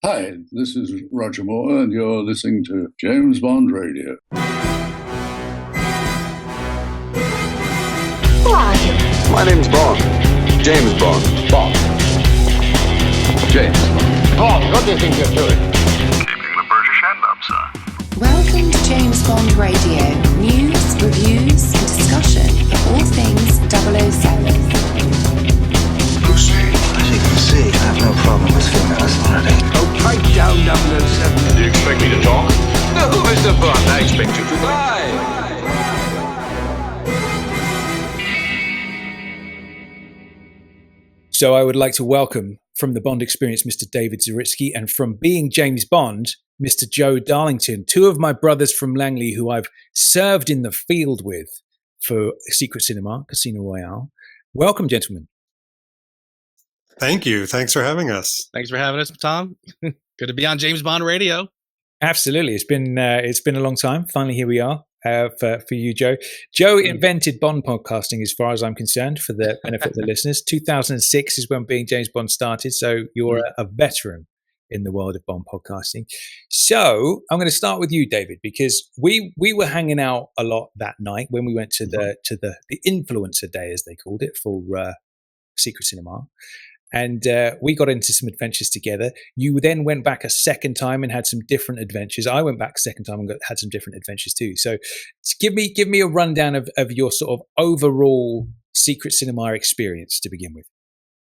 Hi, this is Roger Moore, and you're listening to James Bond Radio. Who are you? My name's Bond. James Bond. Bond. James Bond. Bond, what do you think you're doing? Keeping the British end up, sir. Welcome to James Bond Radio. News, reviews, and discussion of all things 007. Pussy. As you can see, I have no problem with female authority. Oh, pipe down 007. Do you expect me to talk? No, Mr. Bond, I expect you to die. So I would like to welcome from the Bond Experience, Mr. David Zaritsky, and from being James Bond, Mr. Joe Darlington, two of my brothers from Langley who I've served in the field with for Secret Cinema, Casino Royale. Welcome, gentlemen. Thank you. Thanks for having us. Thanks for having us, Tom. Good to be on James Bond Radio. Absolutely. It's been a long time. Finally, here we are. For you, Joe. Joe invented Bond podcasting, as far as I'm concerned, for the benefit of the listeners. 2006 is when Being James Bond started, so you're a veteran in the world of Bond podcasting. So I'm going to start with you, David, because we were hanging out a lot that night when we went to the influencer day, as they called it, for Secret Cinema. And we got into some adventures together. You then went back a second time and had some different adventures. I went back a second time and had some different adventures too. So give me a rundown of your sort of overall Secret Cinema experience to begin with.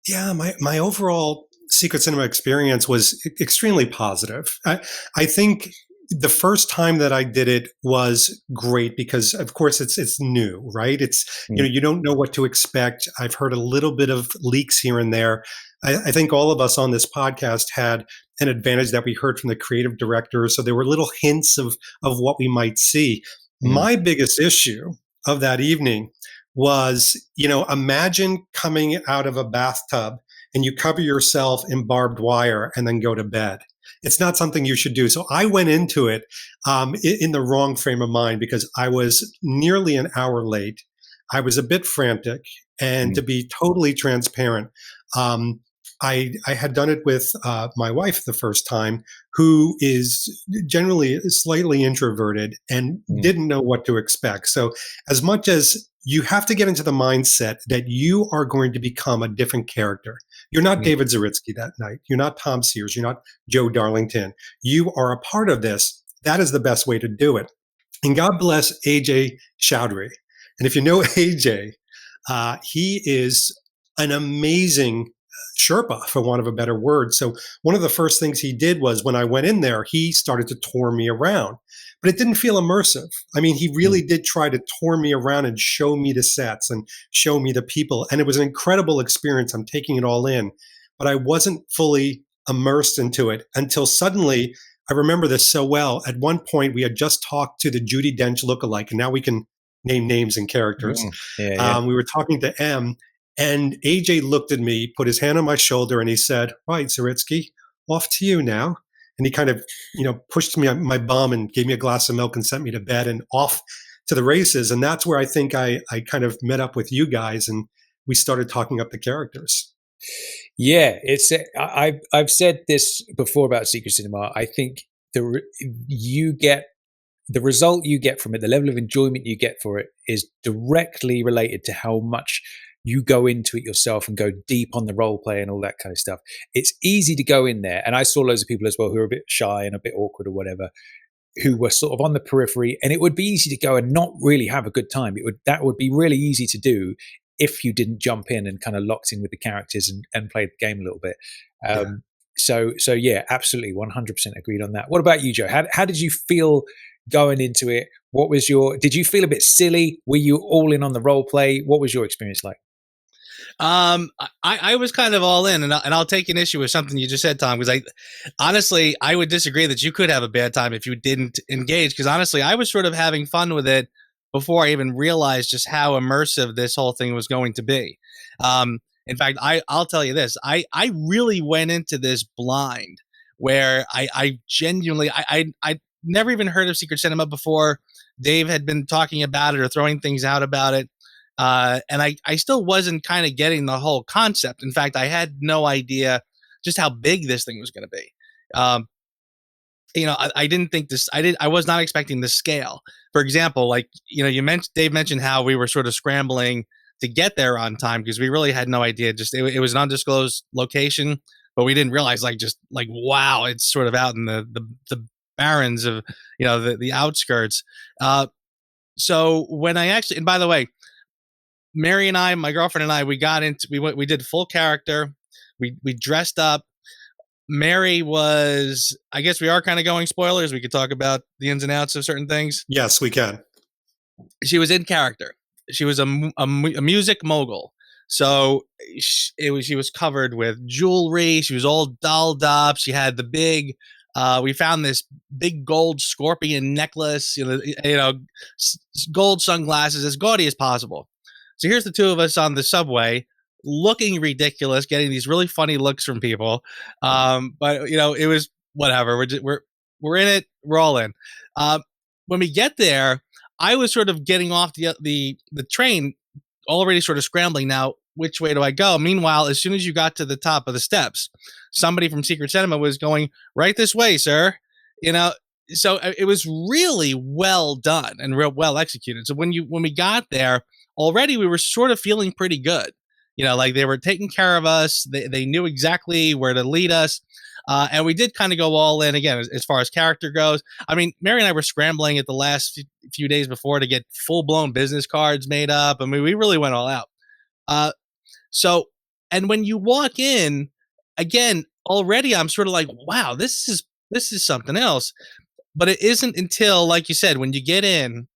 Yeah, my overall Secret Cinema experience was extremely positive. I think the first time that I did it was great because, of course, it's new, right? It's you don't know what to expect. I've heard a little bit of leaks here and there. I think all of us on this podcast had an advantage that we heard from the creative director, so there were little hints of what we might see. My biggest issue of that evening was, imagine coming out of a bathtub and you cover yourself in barbed wire and then go to bed. It's not something you should do. So I went into it in the wrong frame of mind because I was nearly an hour late. I was a bit frantic. And to be totally transparent, I had done it with my wife the first time, who is generally slightly introverted and didn't know what to expect. So as much as you have to get into the mindset that you are going to become a different character. You're not David Zaritsky that night. You're not Tom Sears. You're not Joe Darlington. You are a part of this. That is the best way to do it. And God bless AJ Chowdhury. And if you know AJ, he is an amazing Sherpa, for want of a better word. So one of the first things he did was when I went in there, he started to tour me around. But it didn't feel immersive. I mean, he really did try to tour me around and show me the sets and show me the people. And it was an incredible experience. I'm taking it all in. But I wasn't fully immersed into it until suddenly, I remember this so well. At one point, we had just talked to the Judi Dench lookalike, and now we can name names and characters. We were talking to M, and AJ looked at me, put his hand on my shoulder, and he said, "Right, Zaritsky, off to you now." And he kind of, pushed me on my bum and gave me a glass of milk and sent me to bed and off to the races. And that's where I think I kind of met up with you guys and we started talking up the characters. Yeah, I've said this before about Secret Cinema. I think the result you get from it, the level of enjoyment you get for it, is directly related to how much you go into it yourself and go deep on the role play and all that kind of stuff. It's easy to go in there. And I saw loads of people as well who are a bit shy and a bit awkward or whatever, who were sort of on the periphery. And it would be easy to go and not really have a good time. That would be really easy to do if you didn't jump in and kind of locked in with the characters and played the game a little bit. So yeah, absolutely 100% agreed on that. What about you, Joe? How did you feel going into it? Did you feel a bit silly? Were you all in on the role play? What was your experience like? I was kind of all in, and I'll take an issue with something you just said, Tom, because honestly, I would disagree that you could have a bad time if you didn't engage, because honestly, I was sort of having fun with it before I even realized just how immersive this whole thing was going to be. In fact, I'll tell you this, I really went into this blind, where I genuinely, I never even heard of Secret Cinema before. Dave had been talking about it or throwing things out about it. And I still wasn't kind of getting the whole concept. In fact, I had no idea just how big this thing was going to be. I didn't think this. I was not expecting this scale. For example, like Dave mentioned how we were sort of scrambling to get there on time because we really had no idea. Just it was an undisclosed location, but we didn't realize wow, it's sort of out in the barrens of the outskirts. So when I actually, and by the way, Mary and I, my girlfriend and I, we did full character. We dressed up. Mary was, I guess we are kind of going spoilers. We could talk about the ins and outs of certain things. Yes, we can. She was in character. She was a music mogul. So she was covered with jewelry. She was all dolled up. She had the big, we found this big gold scorpion necklace, gold sunglasses, as gaudy as possible. So here's the two of us on the subway, looking ridiculous, getting these really funny looks from people. But it was whatever. We're in it. We're all in. When we get there, I was sort of getting off the train, already sort of scrambling. Now, which way do I go? Meanwhile, as soon as you got to the top of the steps, somebody from Secret Cinema was going, right this way, sir. So it was really well done and real well executed. So when we got there, already we were sort of feeling pretty good. Like they were taking care of us. They knew exactly where to lead us. And we did kind of go all in again, as far as character goes. I mean, Mary and I were scrambling at the last few days before to get full blown business cards made up. I mean, we really went all out. And when you walk in again, already I'm sort of like, wow, this is something else. But it isn't until, like you said, when you get in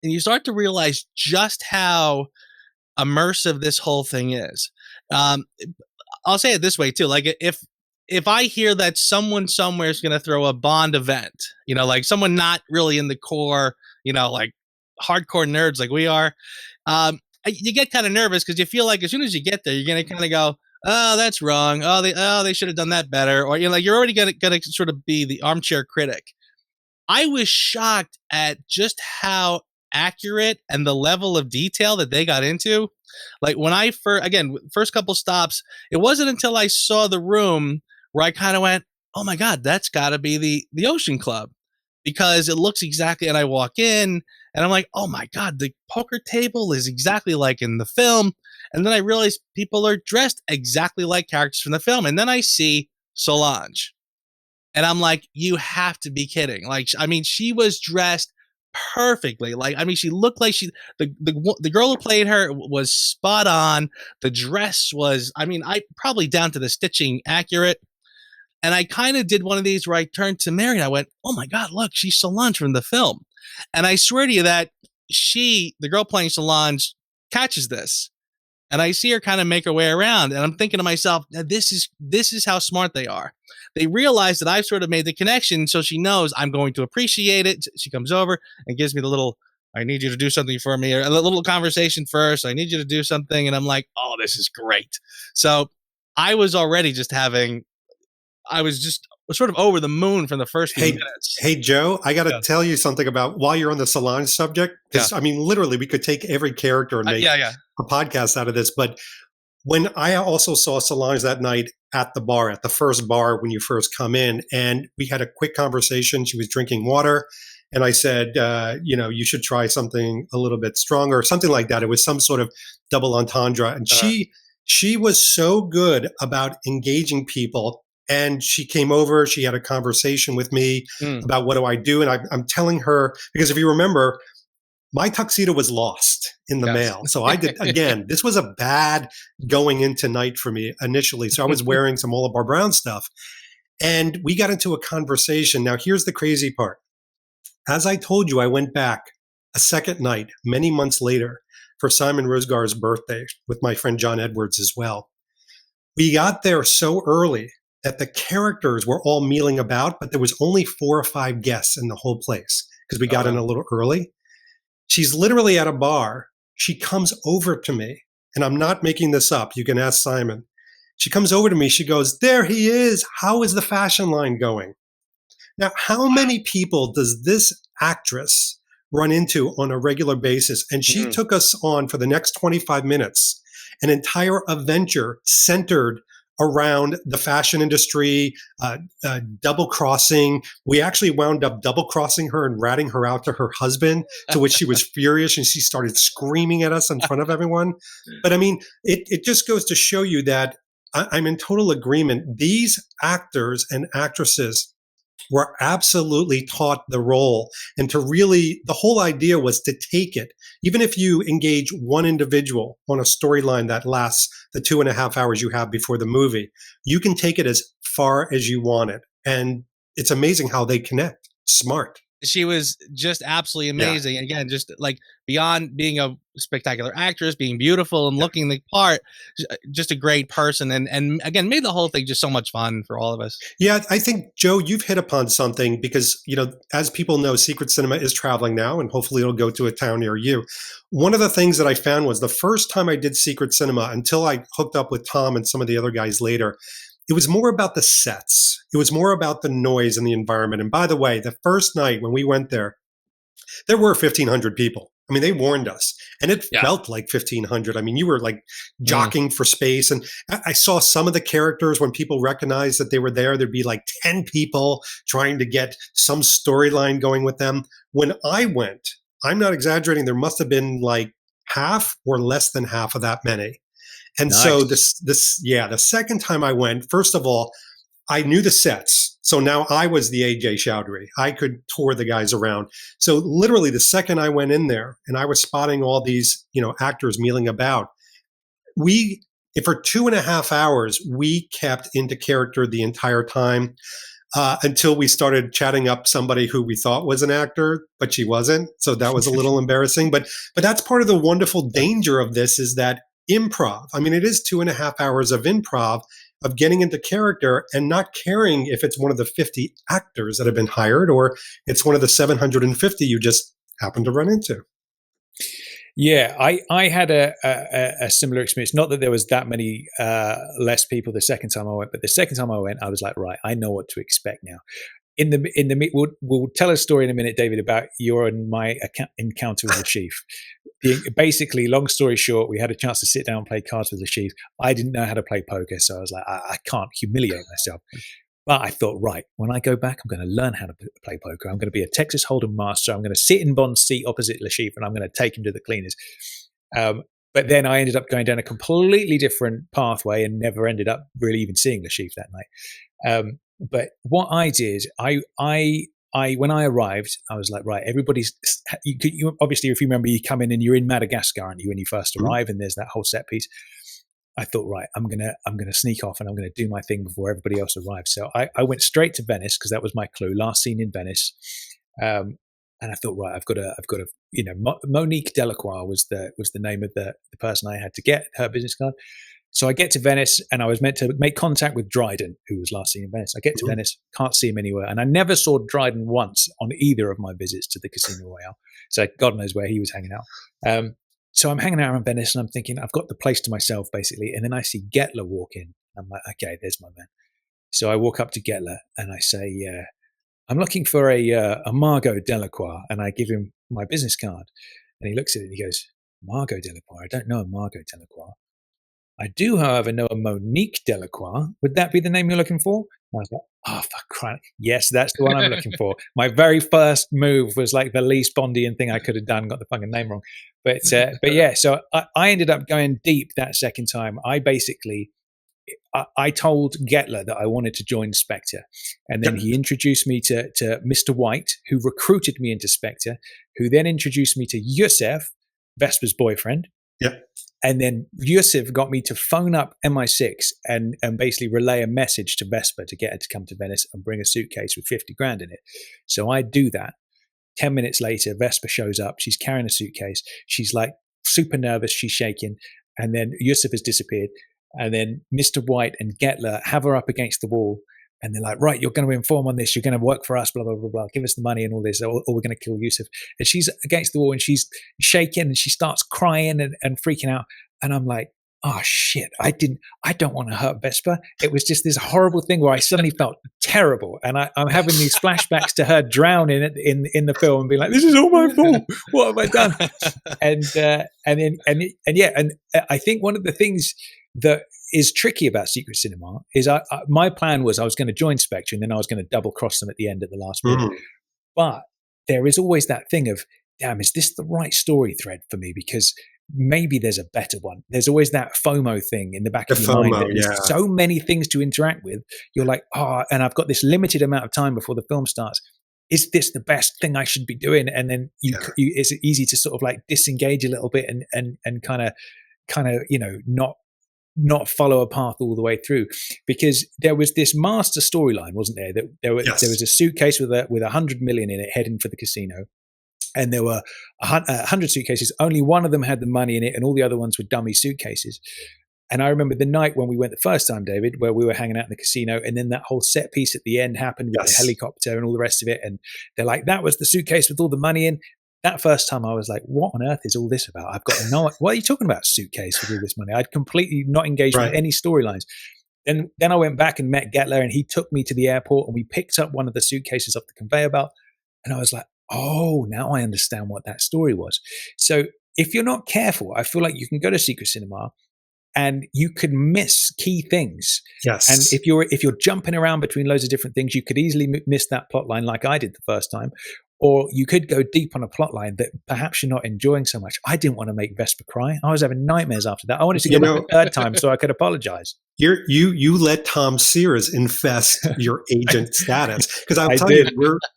and you start to realize just how immersive this whole thing is. I'll say it this way too. Like if I hear that someone somewhere is going to throw a Bond event, like someone not really in the core, like hardcore nerds like we are, you get kind of nervous because you feel like as soon as you get there, you're going to kind of go, oh, that's wrong. Oh, they should have done that better. Or, you're already going to sort of be the armchair critic. I was shocked at just how accurate and the level of detail that they got into. Like when I first couple stops, it wasn't until I saw the room where I kind of went, oh my God, that's got to be the Ocean Club, because it looks exactly, and I walk in and I'm like, oh my God, the poker table is exactly like in the film. And then I realize people are dressed exactly like characters from the film. And then I see Solange and I'm like, you have to be kidding. Like, I mean, she was dressed perfectly. Like, I mean, she looked like the girl who played her was spot on. The dress was, I mean, I probably down to the stitching accurate. And I kind of did one of these where I turned to Mary and I went, oh my God, look, she's Solange from the film. And I swear to you that the girl playing Solange, catches this. And I see her kind of make her way around. And I'm thinking to myself, this is how smart they are. They realize that I've sort of made the connection, so she knows I'm going to appreciate it. She comes over and gives me the little, I need you to do something for me, or a little conversation first. I need you to do something. And I'm like, oh, this is great. So I was already I was just sort of over the moon from the first few minutes. Hey, Joe, I got to tell you something about while you're on the Salon subject. Because, I mean, literally, we could take every character and make a podcast out of this. But when I also saw Solange that night at the bar, at the first bar when you first come in, and we had a quick conversation. She was drinking water. And I said, you should try something a little bit stronger, something like that. It was some sort of double entendre. And she was so good about engaging people. And she came over, she had a conversation with me about what do I do. And I'm telling her, because if you remember, my tuxedo was lost in the mail. So I did, again, this was a bad going into night for me initially. So I was wearing some Oliver Brown stuff. And we got into a conversation. Now, here's the crazy part. As I told you, I went back a second night, many months later, for Simon Rosgar's birthday with my friend John Edwards as well. We got there so early that the characters were all mealing about, but there was only 4 or 5 guests in the whole place because we got in a little early. She's literally at a bar. She comes over to me, and I'm not making this up. You can ask Simon. She comes over to me. She goes, there he is. How is the fashion line going? Now, how many people does this actress run into on a regular basis? And she took us on for the next 25 minutes, an entire adventure centered around the fashion industry, double crossing. We actually wound up double crossing her and ratting her out to her husband, to which she was furious and she started screaming at us in front of everyone. But I mean, it just goes to show you that I'm in total agreement. These actors and actresses were absolutely taught the role, and to really, the whole idea was to take it. Even if you engage one individual on a storyline that lasts the 2.5 hours you have before the movie, you can take it as far as you want it. And it's amazing how they connect. Smart. She was just absolutely amazing. Yeah. Again, just like beyond being a spectacular actress, being beautiful and looking the part, just a great person. And again, made the whole thing just so much fun for all of us. Yeah, I think, Joe, you've hit upon something because, as people know, Secret Cinema is traveling now, and hopefully it'll go to a town near you. One of the things that I found was the first time I did Secret Cinema, until I hooked up with Tom and some of the other guys later, it was more about the sets. It was more about the noise and the environment. And by the way, the first night when we went there were 1,500 people. I mean, they warned us, and it felt like 1,500. I mean, you were like jockeying for space. And I saw some of the characters, when people recognized that they were there, there'd be like 10 people trying to get some storyline going with them. When I went, I'm not exaggerating, there must have been like half or less than half of that many. And nice. So the second time I went, first of all, I knew the sets. So now I was the AJ Chowdhury. I could tour the guys around. So literally the second I went in there and I was spotting all these, actors milling about, for 2.5 hours, we kept into character the entire time until we started chatting up somebody who we thought was an actor, but she wasn't. So that was a little embarrassing. But that's part of the wonderful danger of this, is that improv. I mean, it is 2.5 hours of improv, of getting into character and not caring if it's one of the 50 actors that have been hired or it's one of the 750 you just happen to run into. Yeah, I had a similar experience. Not that there was that many less people the second time I went, but the second time I went, I was like, right, I know what to expect now. We'll tell a story in a minute, David, about your and my encounter with the chief. Basically, long story short, we had a chance to sit down and play cards with the chief. I didn't know how to play poker, so I was like, I can't humiliate myself. But I thought, right, when I go back, I'm going to learn how to play poker. I'm going to be a Texas Hold'em master. I'm going to sit in Bond's seat opposite Le Chiffre, and I'm going to take him to the cleaners. But then I ended up going down a completely different pathway and never ended up really even seeing Le Chiffre that night. But what I did, I when I arrived, I was like, right, everybody's. You obviously, if you remember, you come in and you're in Madagascar, aren't you, when you first arrive, and there's that whole set piece. I thought, right, I'm gonna sneak off and I'm gonna do my thing before everybody else arrives. So I went straight to Venice because that was my clue. Last seen in Venice, and I thought, right, I've got to, Monique Delacroix was the name of the person I had to get her business card. So I get to Venice and I was meant to make contact with Dryden, who was last seen in Venice. I get to Venice, can't see him anywhere. And I never saw Dryden once on either of my visits to the Casino Royale. So God knows where he was hanging out. So I'm hanging out in Venice and I'm thinking, I've got the place to myself, basically. And then I see Gettler walk in. I'm like, okay, there's my man. So I walk up to Gettler and I say, I'm looking for a Margot Delacroix. And I give him my business card. And he looks at it and he goes, Margot Delacroix? I don't know a Margot Delacroix. I do, however, know a Monique Delacroix. Would that be the name you're looking for? I was like, oh, for crying. Yes, that's the one I'm looking for. My very first move was like the least Bondian thing I could have done, got the fucking name wrong. But yeah, so I ended up going deep that second time. I told Gettler that I wanted to join Spectre. And then he introduced me to Mr. White, who recruited me into Spectre, who then introduced me to Yusef, Vesper's boyfriend. Yep. And then Yusuf got me to phone up MI6 and basically relay a message to Vesper to get her to come to Venice and bring a suitcase with 50 grand in it. So I do that. 10 minutes later, Vesper shows up. She's carrying a suitcase. She's like super nervous. She's shaking. And then Yusuf has disappeared. And then Mr. White and Gettler have her up against the wall. And they're like, right, you're going to inform on this. You're going to work for us, blah, blah, blah, blah. Give us the money and all this, or we're going to kill Yusuf. And she's against the wall and she's shaking and she starts crying and freaking out. And I'm like, oh, shit, I don't want to hurt Vesper. It was just this horrible thing where I suddenly felt terrible. And I'm having these flashbacks to her drowning in the film and being like, this is all my fault. What have I done? And I think one of the things that is tricky about secret cinema is my plan was I was going to join Spectre and then I was going to double cross them at the end at the last minute. But there is always that thing of, damn, is this the right story thread for me? Because maybe there's a better one. There's always that FOMO thing in the back of your mind. That there's so many things to interact with. You're like, and I've got this limited amount of time before the film starts. Is this the best thing I should be doing? And then it's easy to sort of like disengage a little bit and kind of not follow a path all the way through, because there was this master storyline, wasn't there? That there was a suitcase with 100 million in it heading for the casino. And there were 100 suitcases. Only one of them had the money in it, and all the other ones were dummy suitcases. And I remember the night when we went the first time, David, where we were hanging out in the casino, and then that whole set piece at the end happened with the helicopter and all the rest of it. And they're like, that was the suitcase with all the money in. That first time I was like, what on earth is all this about? I've got what are you talking about, suitcase with all this money? I'd completely not engaged with any storylines. And then I went back and met Gettler, and he took me to the airport, and we picked up one of the suitcases off the conveyor belt. And I was like, oh, now I understand what that story was. So if you're not careful, I feel like you can go to secret cinema and you could miss key things. Yes. And if you're jumping around between loads of different things, you could easily miss that plot line like I did the first time. Or you could go deep on a plot line that perhaps you're not enjoying so much. I didn't want to make Vesper cry. I was having nightmares after that. I wanted to go back a third time so I could apologize. You let Tom Sears infest your agent status, because I'll tell you,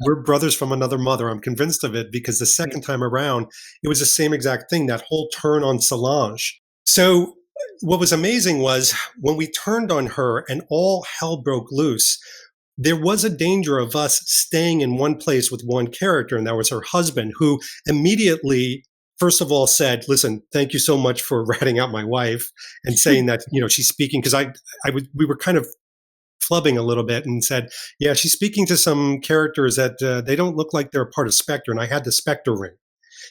we're brothers from another mother. I'm convinced of it, because the second time around, it was the same exact thing, that whole turn on Solange. So what was amazing was when we turned on her and all hell broke loose, there was a danger of us staying in one place with one character, and that was her husband, who immediately, first of all, said, listen, thank you so much for ratting out my wife and saying that, she's speaking, because we were kind of flubbing a little bit, and said, yeah, she's speaking to some characters that they don't look like they're a part of Spectre. And I had the Spectre ring.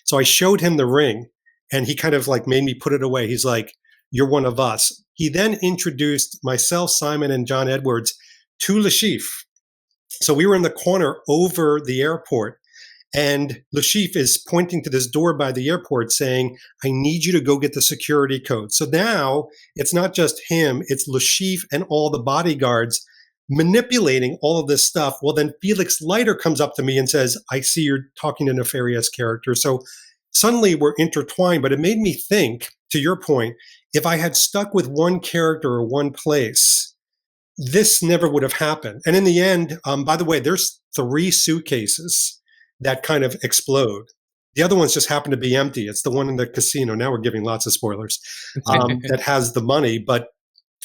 So I showed him the ring, and he kind of like made me put it away. He's like, you're one of us. He then introduced myself, Simon, and John Edwards to Le Chiffre. So we were in the corner over the airport, and Le Chiffre is pointing to this door by the airport saying, I need you to go get the security code. So now it's not just him, it's Le Chiffre and all the bodyguards manipulating all of this stuff. Well, then Felix Leiter comes up to me and says, I see you're talking to nefarious characters. So suddenly we're intertwined, but it made me think, to your point, if I had stuck with one character or one place, this never would have happened. And in the end, by the way, there's 3 suitcases that kind of explode. The other ones just happen to be empty. It's the one in the casino. Now we're giving lots of spoilers, that has the money. But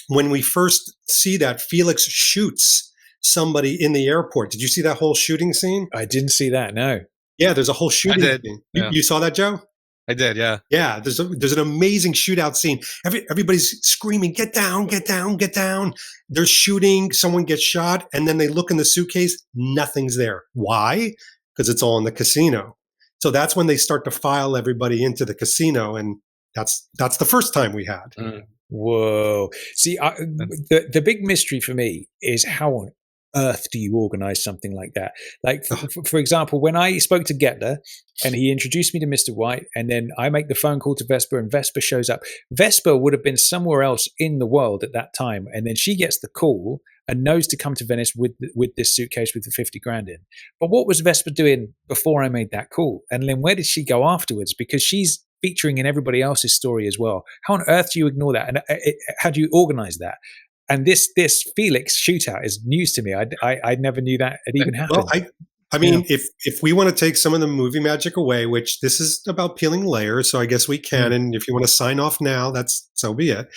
when we first see that, Felix shoots somebody in the airport. Did you see that whole shooting scene? I didn't see that, no. Yeah, there's a whole shooting scene. Yeah. You saw that, Joe? I did, yeah. Yeah, there's an amazing shootout scene. Everybody's screaming, get down, get down, get down. They're shooting, someone gets shot, and then they look in the suitcase, nothing's there. Why? Because it's all in the casino. So that's when they start to file everybody into the casino, and that's the first time we had. Whoa. See, the big mystery for me is how on earth do you organize something like that? Like, for example, when I spoke to Gettler and he introduced me to Mr. White, and then I make the phone call to Vesper and Vesper shows up. Vesper would have been somewhere else in the world at that time. And then she gets the call and knows to come to Venice with this suitcase with the 50 grand in. But what was Vesper doing before I made that call? And then where did she go afterwards? Because she's featuring in everybody else's story as well. How on earth do you ignore that? And how do you organize that? And this Felix shootout is news to me. I never knew that it even happened. Well, I mean, if we want to take some of the movie magic away, which this is about peeling layers, so I guess we can. And if you want to sign off now, so be it.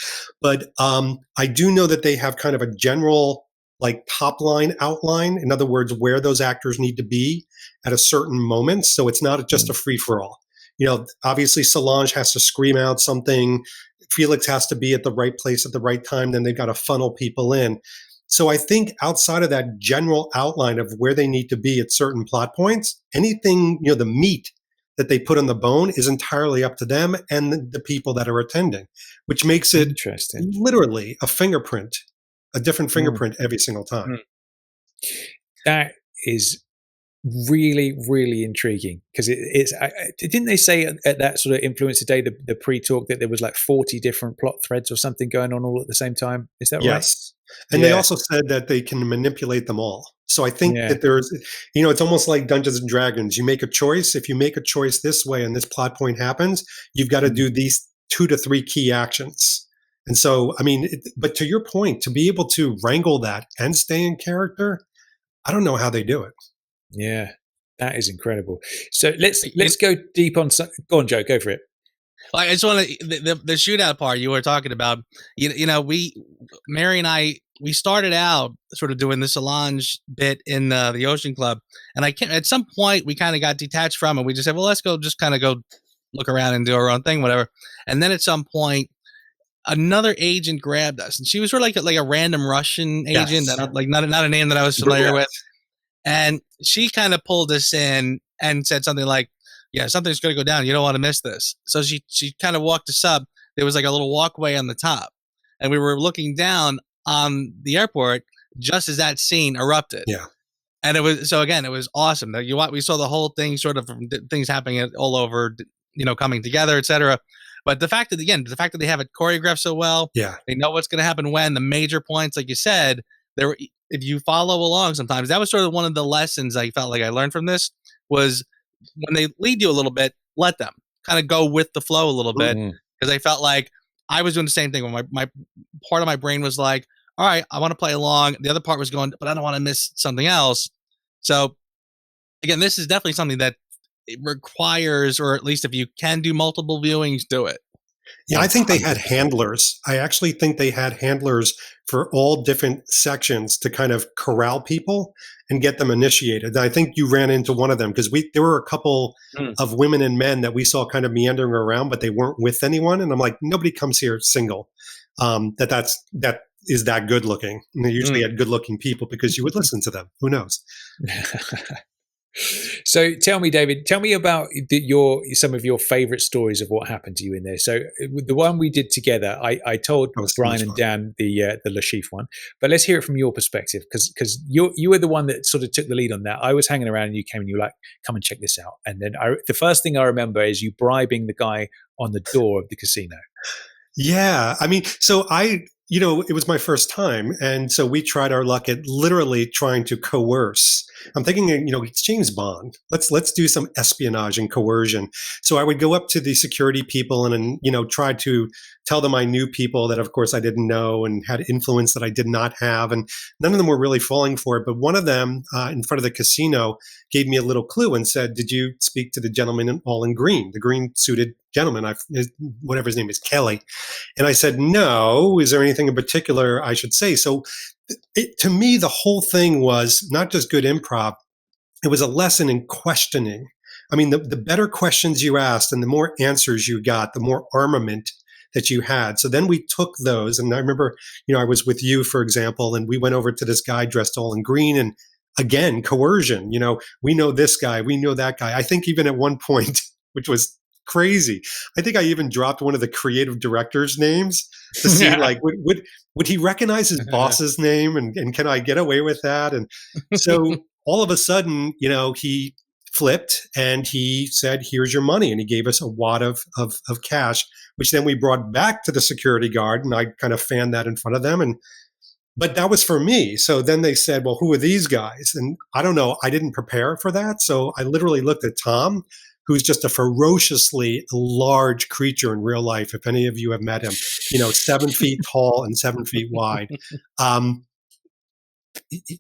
But I do know that they have kind of a general like top line outline. In other words, where those actors need to be at a certain moment. So it's not just a free for all. Obviously Solange has to scream out something. Felix has to be at the right place at the right time. Then they've got to funnel people in. So I think outside of that general outline of where they need to be at certain plot points, anything, the meat that they put on the bone is entirely up to them and the people that are attending, which makes it literally a fingerprint, a different fingerprint every single time. That is really, really intriguing because didn't they say at that sort of Influencer Day, the pre-talk, that there was like 40 different plot threads or something going on all at the same time? Is that right? Yes. And they also said that they can manipulate them all. So I think that there's, it's almost like Dungeons and Dragons. You make a choice. If you make a choice this way and this plot point happens, you've got to do these 2 to 3 key actions. And so, I mean, but to your point, to be able to wrangle that and stay in character, I don't know how they do it. Yeah, that is incredible. So let's go deep on. Go on, Joe. Go for it. I just want to the shootout part you were talking about. Mary and I, we started out sort of doing the Salons bit in the Ocean Club, and at some point we kind of got detached from it. We just said, well, let's go look around and do our own thing, whatever. And then at some point, another agent grabbed us, and she was sort of like a random Russian agent, not a name that I was familiar with. And she kind of pulled us in and said something like, yeah, something's going to go down. You don't want to miss this. So she kind of walked us up. There was like a little walkway on the top, and we were looking down on the airport just as that scene erupted. Yeah. And it was awesome. We saw the whole thing, sort of things happening all over, coming together, etc. But the fact that they have it choreographed so well, they know what's going to happen when, the major points, like you said, if you follow along sometimes, that was sort of one of the lessons I felt like I learned from this, was when they lead you a little bit, let them kind of go with the flow a little bit. Because I felt like I was doing the same thing when my part of my brain was like, all right, I want to play along. The other part was going, but I don't want to miss something else. So again, this is definitely something that it requires, or at least if you can do multiple viewings, do it. Yeah, I think they had handlers. I actually think they had handlers for all different sections to kind of corral people and get them initiated. I think you ran into one of them because there were a couple of women and men that we saw kind of meandering around, but they weren't with anyone. And I'm like, nobody comes here single. That is that good looking. And they usually had good looking people because you would listen to them. Who knows? So tell me, David, about some of your favorite stories of what happened to you in there. So the one we did together, I told Brian and Dan the Le Chiffre one, but let's hear it from your perspective, because you were the one that sort of took the lead on that. I was hanging around and you came and you were like, come and check this out. And then the first thing I remember is you bribing the guy on the door of the casino. Yeah. I mean, so it was my first time. And so we tried our luck at literally trying to coerce. I'm thinking, it's James Bond. Let's do some espionage and coercion. So I would go up to the security people and try to tell them I knew people that, of course, I didn't know and had influence that I did not have. And none of them were really falling for it. But one of them in front of the casino gave me a little clue and said, did you speak to the gentleman all in green, the green suited gentleman, whatever his name is, Kelly? And I said, no. Is there anything in particular I should say? So to me, the whole thing was not just good improv. It was a lesson in questioning. I mean, the better questions you asked and the more answers you got, the more armament that you had. So then we took those. And I remember, I was with you, for example, and we went over to this guy dressed all in green, and again, coercion. We know this guy, we know that guy. I think even at one point, which was crazy, I think I even dropped one of the creative directors' names to see like would he recognize his boss's name, and can I get away with that? And so all of a sudden, he flipped and he said, here's your money. And he gave us a wad of cash, which then we brought back to the security guard, and I kind of fanned that in front of them. But that was for me. So then they said, well, who are these guys? And I don't know. I didn't prepare for that. So I literally looked at Tom, who's just a ferociously large creature in real life. If any of you have met him, 7 feet tall and 7 feet wide.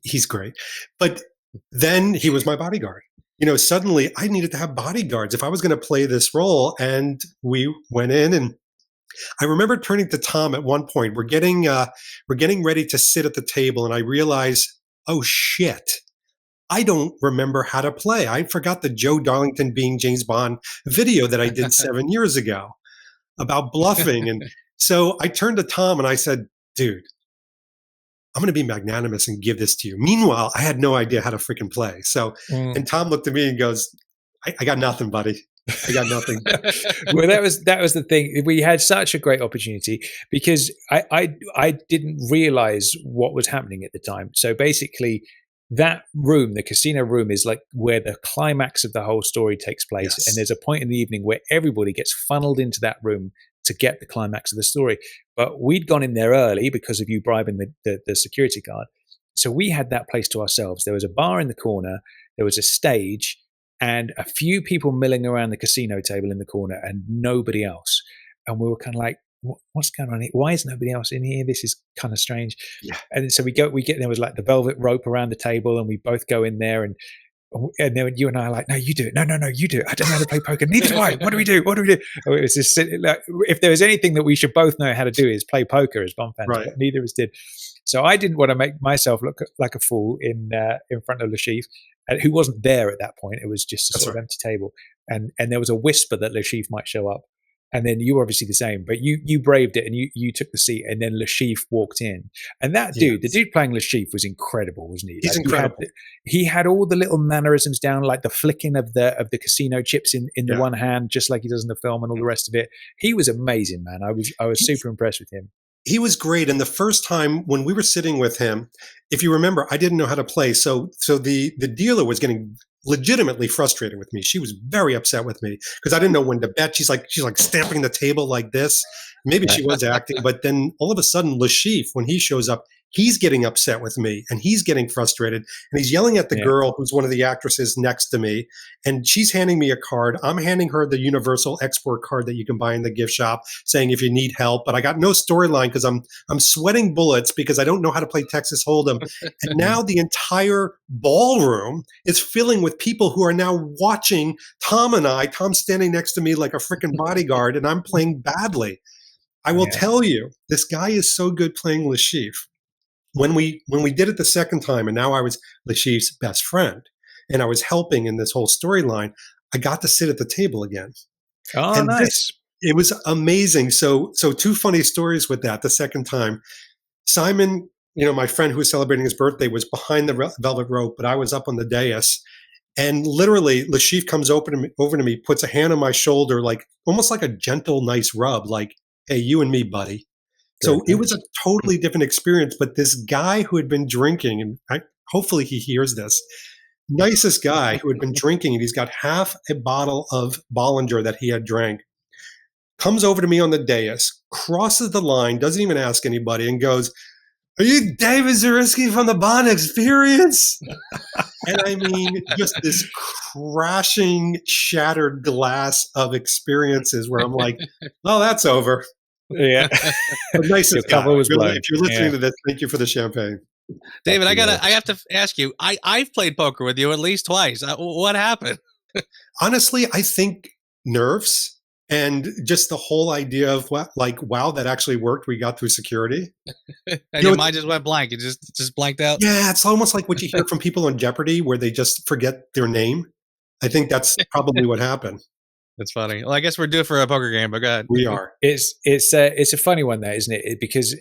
He's great. But then he was my bodyguard. Suddenly I needed to have bodyguards if I was going to play this role. And we went in, and I remember turning to Tom at one point. We're getting ready to sit at the table, and I realized, oh shit, I don't remember how to play. I forgot the Joe Darlington being James Bond video that I did 7 years ago about bluffing. And so I turned to Tom and I said, dude, I'm going to be magnanimous and give this to you. Meanwhile, I had no idea how to freaking play. So, and Tom looked at me and goes, I got nothing, buddy. I got nothing. Well, that was the thing. We had such a great opportunity because I didn't realize what was happening at the time. So basically, that room, the casino room, is like where the climax of the whole story takes place. Yes. And there's a point in the evening where everybody gets funneled into that room to get the climax of the story. But we'd gone in there early because of you bribing the security guard. So we had that place to ourselves. There was a bar in the corner, there was a stage, and a few people milling around the casino table in the corner, and nobody else. And we were kind of like, what's going on here? Why is nobody else in here? This is kind of strange. Yeah. And so we get there was like the velvet rope around the table, and we both go in there, and then you and I are like, no, you do it. No, you do it. I don't know how to play poker. Neither do I. What do we do? It was just like, if there was anything that we should both know how to do is play poker as Bond fans, Right. but neither of us did. So I didn't want to make myself look like a fool in front of Le Chiffre, who wasn't there at that point. It was just a sort of empty table, and there was a whisper that Le Chiffre might show up. And then you were obviously the same, but you braved it and you took the seat, and then Le Chiffre walked in. And that dude, the dude playing Le Chiffre was incredible, wasn't he? He's incredible. He had all the little mannerisms down, like the flicking of the casino chips in the one hand, just like he does in the film, and all the rest of it. He was amazing, man. I was super impressed with him. He was great. And the first time when we were sitting with him, if you remember, I didn't know how to play. So the dealer was getting legitimately frustrated with me. She was very upset with me because I didn't know when to bet. She's like stamping the table like this. Maybe she was acting, but then all of a sudden, Le Chiffre, when he shows up, he's getting upset with me and he's getting frustrated and he's yelling at the girl who's one of the actresses next to me, and she's handing me a card. I'm handing her the Universal Export card that you can buy in the gift shop, saying if you need help. But I got no storyline because I'm sweating bullets because I don't know how to play Texas Hold'em. And now the entire ballroom is filling with people who are now watching Tom and I. Tom's standing next to me like a freaking bodyguard, and I'm playing badly. I will tell you, this guy is so good playing Le Chiffre. When we did it the second time, and now I was Le Chiffre's best friend, and I was helping in this whole storyline, I got to sit at the table again. Oh, and nice. It was amazing. So two funny stories with that. The second time, Simon, my friend who was celebrating his birthday, was behind the velvet rope, but I was up on the dais. And literally, Le Chiffre comes over to me, puts a hand on my shoulder, like almost like a gentle, nice rub, like, hey, you and me, buddy. So it was a totally different experience. But this guy who had been drinking, and hopefully he hears this, nicest guy who had been drinking, and he's got half a bottle of Bollinger that he had drank, comes over to me on the dais, crosses the line, doesn't even ask anybody, and goes, "Are you David Zaritsky from the Bond Experience?" And I mean, just this crashing, shattered glass of experiences where I'm like, "Oh, that's over." Yeah. The nicest guy. Was really, if you're listening to this, thank you for the champagne. David, I have to ask you, I've played poker with you at least twice. What happened? Honestly, I think nerves and just the whole idea of wow, that actually worked. We got through security. And your mind just went blank. It just blanked out. Yeah, it's almost like what you hear from people on Jeopardy where they just forget their name. I think that's probably what happened. That's funny. Well, I guess we're due for a poker game, but go ahead. We are. It's a funny one, there, isn't it? Because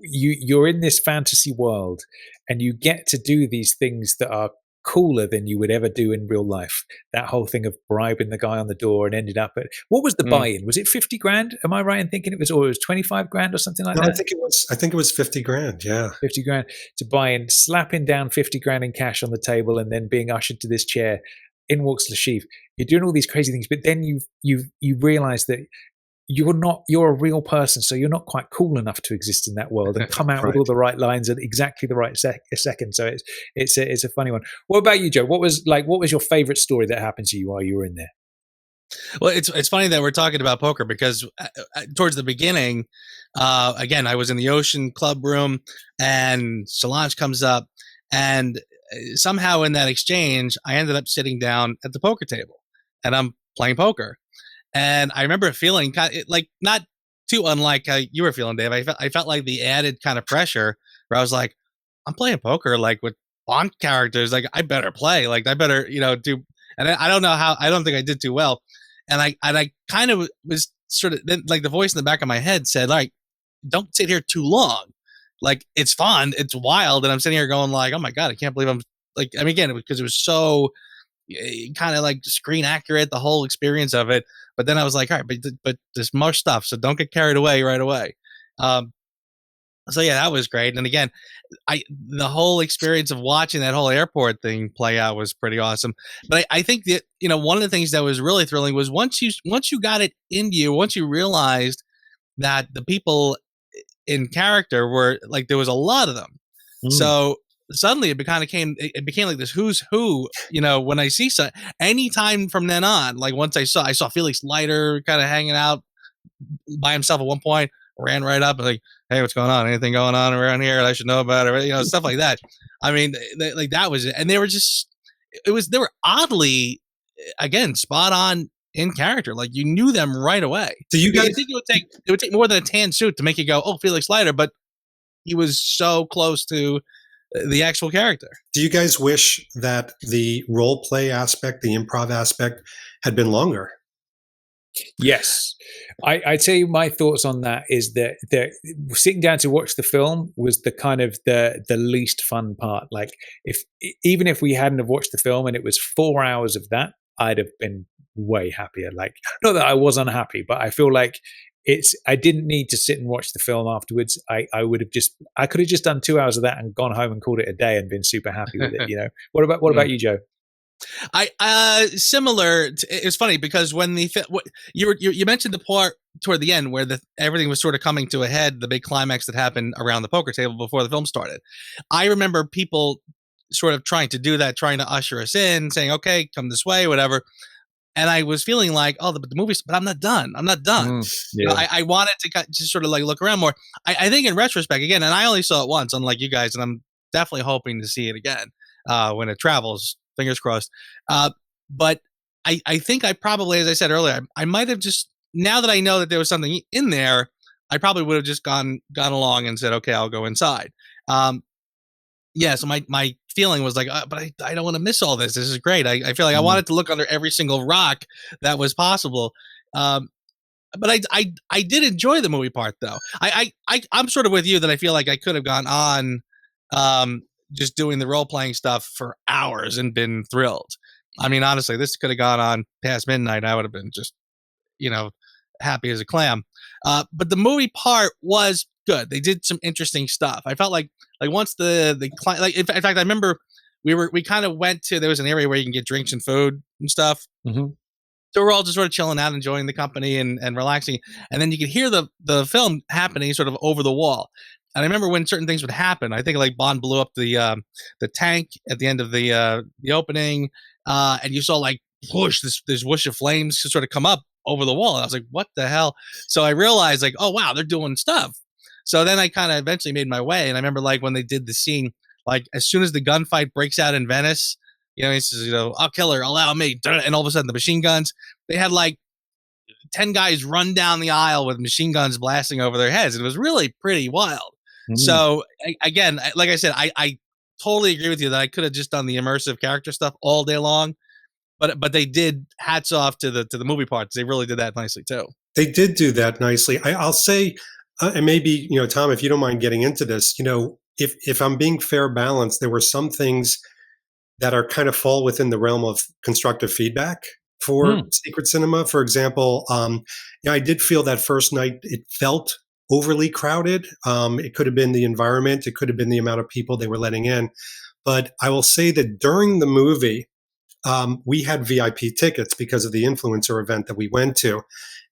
you're in this fantasy world, and you get to do these things that are cooler than you would ever do in real life. That whole thing of bribing the guy on the door and ended up at, what was the buy-in? Was it 50 grand? Am I right in thinking it was 25 grand or something like that? I think it was 50 grand. Yeah. 50 grand to buy in, slapping down 50 grand in cash on the table, and then being ushered to this chair. In walks Le Chiffre. You're doing all these crazy things, but then you realize that you're a real person, so you're not quite cool enough to exist in that world and come out with all the right lines at exactly the right second. So it's a funny one. What about you, Joe? What was your favorite story that happened to you while you were in there? Well, it's funny that we're talking about poker because towards the beginning, again, I was in the Ocean Club room and Salons comes up, and somehow in that exchange, I ended up sitting down at the poker table and I'm playing poker. And I remember feeling like not too unlike how you were feeling, Dave. I felt like the added kind of pressure where I was like, I'm playing poker like with Bond characters. Like I better play. Like I better, do. And I don't know how. I don't think I did too well. And I kind of was sort of like the voice in the back of my head said, like, don't sit here too long. Like it's fun, it's wild, and I'm sitting here going like, oh my god, I can't believe I'm like. I mean, again, because it was so kind of like screen accurate, the whole experience of it. But then I was like, all right, but there's more stuff, so don't get carried away right away. So yeah, that was great. And again, the whole experience of watching that whole airport thing play out was pretty awesome. But I think that, one of the things that was really thrilling was once you got it into you, once you realized that the people in character were like, there was a lot of them. So suddenly it became like this who's who, when I see anytime from then on, like once I saw Felix Leiter kind of hanging out by himself at one point, ran right up and like, hey, what's going on? Anything going on around here that I should know about? Or, stuff like that. I mean, like that was it. And they were oddly, again, spot on in character. Like you knew them right away. So you guys think it would take more than a tan suit to make you go, oh, Felix Leiter, but he was so close to the actual character. Do you guys wish that the role play aspect, the improv aspect, had been longer? Yes. I'd say my thoughts on that is that sitting down to watch the film was the kind of the least fun part. Like even if we hadn't have watched the film and it was 4 hours of that, I'd have been way happier. Like, not that I was unhappy, but I feel like I didn't need to sit and watch the film afterwards. I could have just done 2 hours of that and gone home and called it a day and been super happy with it. What about you, Joe? Similar. It's funny because when you mentioned the part toward the end where everything was sort of coming to a head, the big climax that happened around the poker table before the film started. I remember people sort of trying to do that, trying to usher us in, saying, "Okay, come this way," whatever. And I was feeling like, oh, the movie's, but I'm not done. Yeah. I wanted to just sort of like look around more. I think in retrospect, again, and I only saw it once, unlike you guys, and I'm definitely hoping to see it again when it travels. Fingers crossed. But I think I probably, as I said earlier, I might have just, now that I know that there was something in there, I probably would have just gone along and said, okay, I'll go inside. So my feeling was like, but I don't want to miss all this. This is great. I feel like I wanted to look under every single rock that was possible. But I did enjoy the movie part though. I'm sort of with you that I feel like I could have gone on just doing the role playing stuff for hours and been thrilled. I mean, honestly, this could have gone on past midnight. I would have been just, happy as a clam. But the movie part was good. They did some interesting stuff. I felt like once in fact, I remember we kind of went to, there was an area where you can get drinks and food and stuff. Mm-hmm. So we're all just sort of chilling out, enjoying the company and relaxing. And then you could hear the film happening sort of over the wall. And I remember when certain things would happen. I think like Bond blew up the tank at the end of the opening, and you saw like whoosh, this whoosh of flames sort of come up over the wall. And I was like, what the hell? So I realized like, oh wow, they're doing stuff. So then I kind of eventually made my way. And I remember like when they did the scene, like as soon as the gunfight breaks out in Venice, he says, I'll kill her, allow me. And all of a sudden the machine guns, they had like 10 guys run down the aisle with machine guns blasting over their heads. It was really pretty wild. Mm-hmm. So again, like I said, I totally agree with you that I could have just done the immersive character stuff all day long, but they did, hats off to the movie parts. They really did that nicely too. They did do that nicely. I'll say, and maybe, Tom, if you don't mind getting into this, if I'm being fair balanced, there were some things that are kind of fall within the realm of constructive feedback for secret cinema. For example, I did feel that first night it felt overly crowded. It could have been the environment. It could have been the amount of people they were letting in. But I will say that during the movie, we had VIP tickets because of the influencer event that we went to.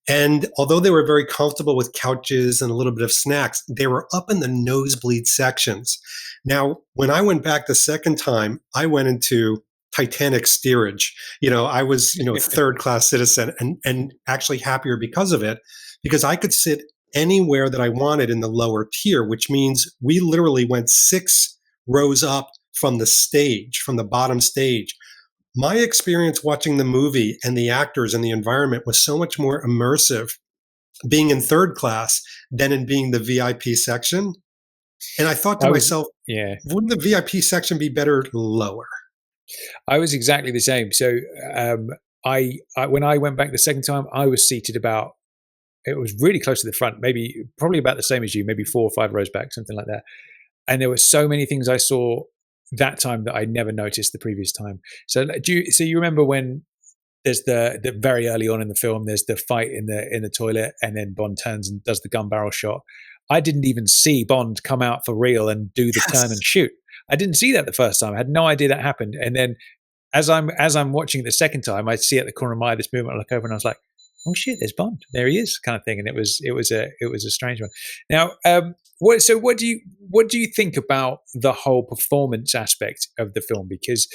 And although they were very comfortable with couches and a little bit of snacks, they were up in the nosebleed sections. Now, when I went back the second time, I went into Titanic steerage. I was, third class citizen and actually happier because of it, because I could sit anywhere that I wanted in the lower tier, which means we literally went 6 rows up from the stage, from the bottom stage. My experience watching the movie and the actors and the environment was so much more immersive being in third class than in being the VIP section. And I thought to myself, wouldn't the VIP section be better lower? I was exactly the same. So I when I went back the second time, I was seated it was really close to the front, probably about the same as you, maybe 4 or 5 rows back, something like that. And there were so many things I saw that time that I never noticed the previous time. So you remember when there's the very early on in the film, there's the fight in the toilet, and then Bond turns and does the gun barrel shot. I didn't even see Bond come out for real and do the turn and shoot. I didn't see that the first time. I had no idea that happened. And then as I'm watching it the second time, I see at the corner of my eye this movement. I look over and I was like, "Oh shit, there's Bond. There he is," kind of thing. And it was a strange one. Now, what do you think about the whole performance aspect of the film? Because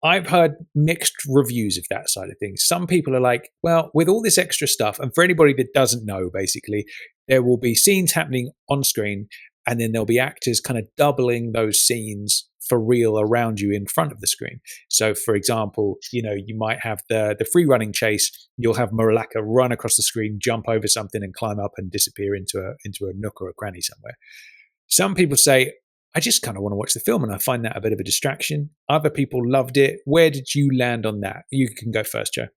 I've heard mixed reviews of that side of things. Some people are like, well, with all this extra stuff, and for anybody that doesn't know, basically, there will be scenes happening on screen, and then there'll be actors kind of doubling those scenes for real around you in front of the screen. So, for example, you might have the free running chase. You'll have Moralaka run across the screen, jump over something, and climb up and disappear into a nook or a cranny somewhere. Some people say, I just kind of want to watch the film, and I find that a bit of a distraction. Other people loved it. Where did you land on that? You can go first, Joe.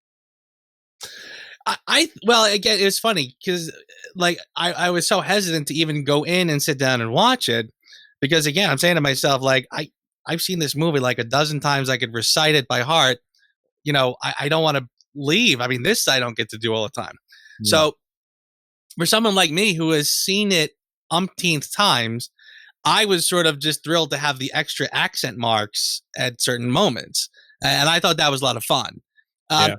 Well, again, it was funny because I was so hesitant to even go in and sit down and watch it because, again, I'm saying to myself, like, I've seen this movie like a dozen times. I could recite it by heart. I don't want to leave. I mean, this I don't get to do all the time. Yeah. So for someone like me who has seen it umpteenth times, I was sort of just thrilled to have the extra accent marks at certain moments. And I thought that was a lot of fun.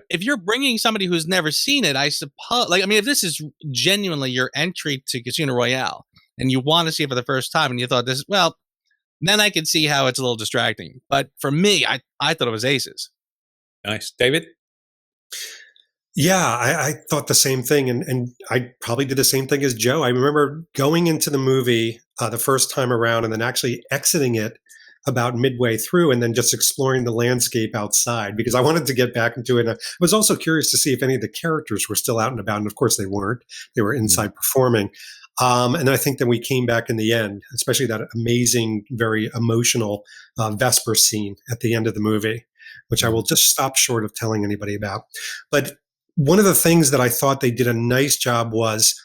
If you're bringing somebody who's never seen it, I suppose, if this is genuinely your entry to Casino Royale and you want to see it for the first time and you thought this, well, then I can see how it's a little distracting. But for me, I thought it was aces. Nice. David? Yeah, I thought the same thing. And I probably did the same thing as Joe. I remember going into the movie the first time around and then actually exiting it about midway through and then just exploring the landscape outside because I wanted to get back into it. I was also curious to see if any of the characters were still out and about. And of course they weren't. They were inside performing. And I think that we came back in the end, especially that amazing, very emotional Vesper scene at the end of the movie, which I will just stop short of telling anybody about. But one of the things that I thought they did a nice job was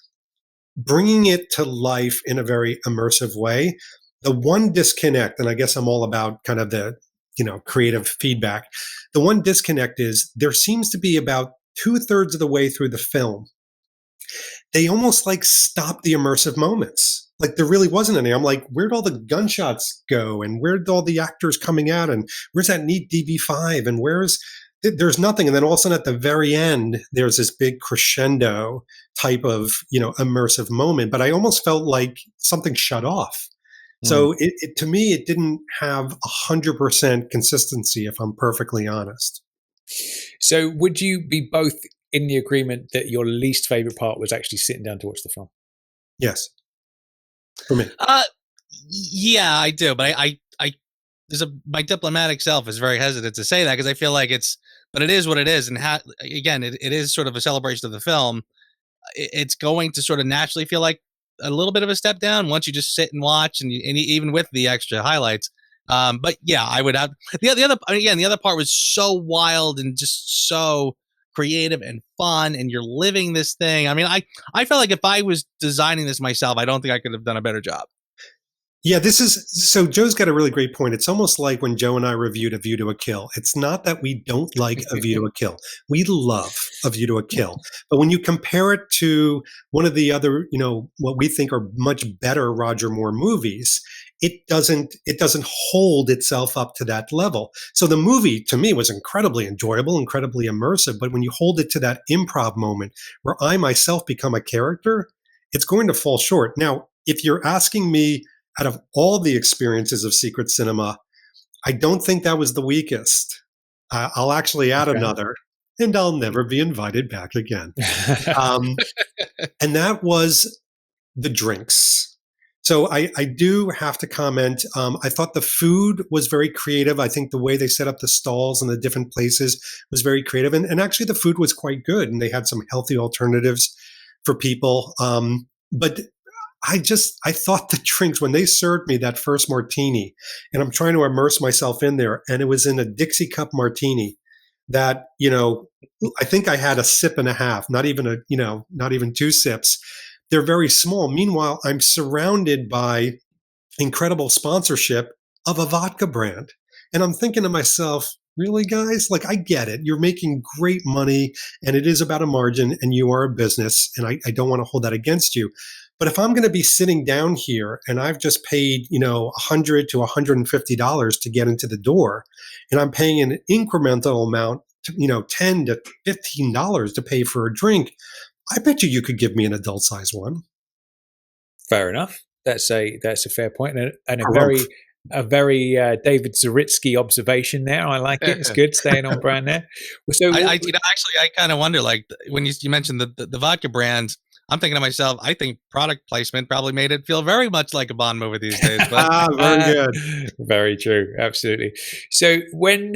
bringing it to life in a very immersive way. The one disconnect, and I guess I'm all about kind of the, creative feedback. The one disconnect is there seems to be about 2/3 of the way through the film, they almost like stopped the immersive moments. Like there really wasn't any. I'm like, where'd all the gunshots go? And where'd all the actors coming out? And where's that neat DB5? And there's nothing. And then all of a sudden at the very end, there's this big crescendo type of, immersive moment. But I almost felt like something shut off. So it to me, it didn't have 100% consistency, if I'm perfectly honest. So would you be both in the agreement that your least favorite part was actually sitting down to watch the film? Yes. For me. Yeah, I do. But my diplomatic self is very hesitant to say that because I feel like but it is what it is. And again, it is sort of a celebration of the film. It's going to sort of naturally feel like a little bit of a step down once you just sit and watch and even with the extra highlights. But yeah, I would have the other part was so wild and just so creative and fun and you're living this thing. I mean, I felt like if I was designing this myself, I don't think I could have done a better job. Yeah, so Joe's got a really great point. It's almost like when Joe and I reviewed A View to a Kill. It's not that we don't like A View to a Kill. We love A View to a Kill. But when you compare it to one of the other, what we think are much better Roger Moore movies, it doesn't hold itself up to that level. So the movie to me was incredibly enjoyable, incredibly immersive. But when you hold it to that improv moment where I myself become a character, it's going to fall short. Now, if you're asking me, out of all the experiences of secret cinema, I don't think that was the weakest. I'll actually add another, and I'll never be invited back again. And that was the drinks. So I do have to comment. I thought the food was very creative. I think the way they set up the stalls and the different places was very creative. And actually the food was quite good. And they had some healthy alternatives for people. But I thought the drinks, when they served me that first martini, and I'm trying to immerse myself in there, and it was in a Dixie cup martini that, I think I had a sip and a half, not even 2 sips. They're very small. Meanwhile, I'm surrounded by incredible sponsorship of a vodka brand. And I'm thinking to myself, really, guys? Like, I get it. You're making great money and it is about a margin and you are a business. And I don't want to hold that against you. But if I'm going to be sitting down here and I've just paid, $100 to $150 to get into the door, and I'm paying an incremental amount, $10 to $15 to pay for a drink, I bet you could give me an adult size one. Fair enough. That's a fair point, and a very David Zaritsky observation there. I like it. It's good, staying on brand there. So, I kind of wonder, like when you mentioned the vodka brands, I'm thinking to myself, I think product placement probably made it feel very much like a Bond movie these days. But very good, very true, absolutely. So when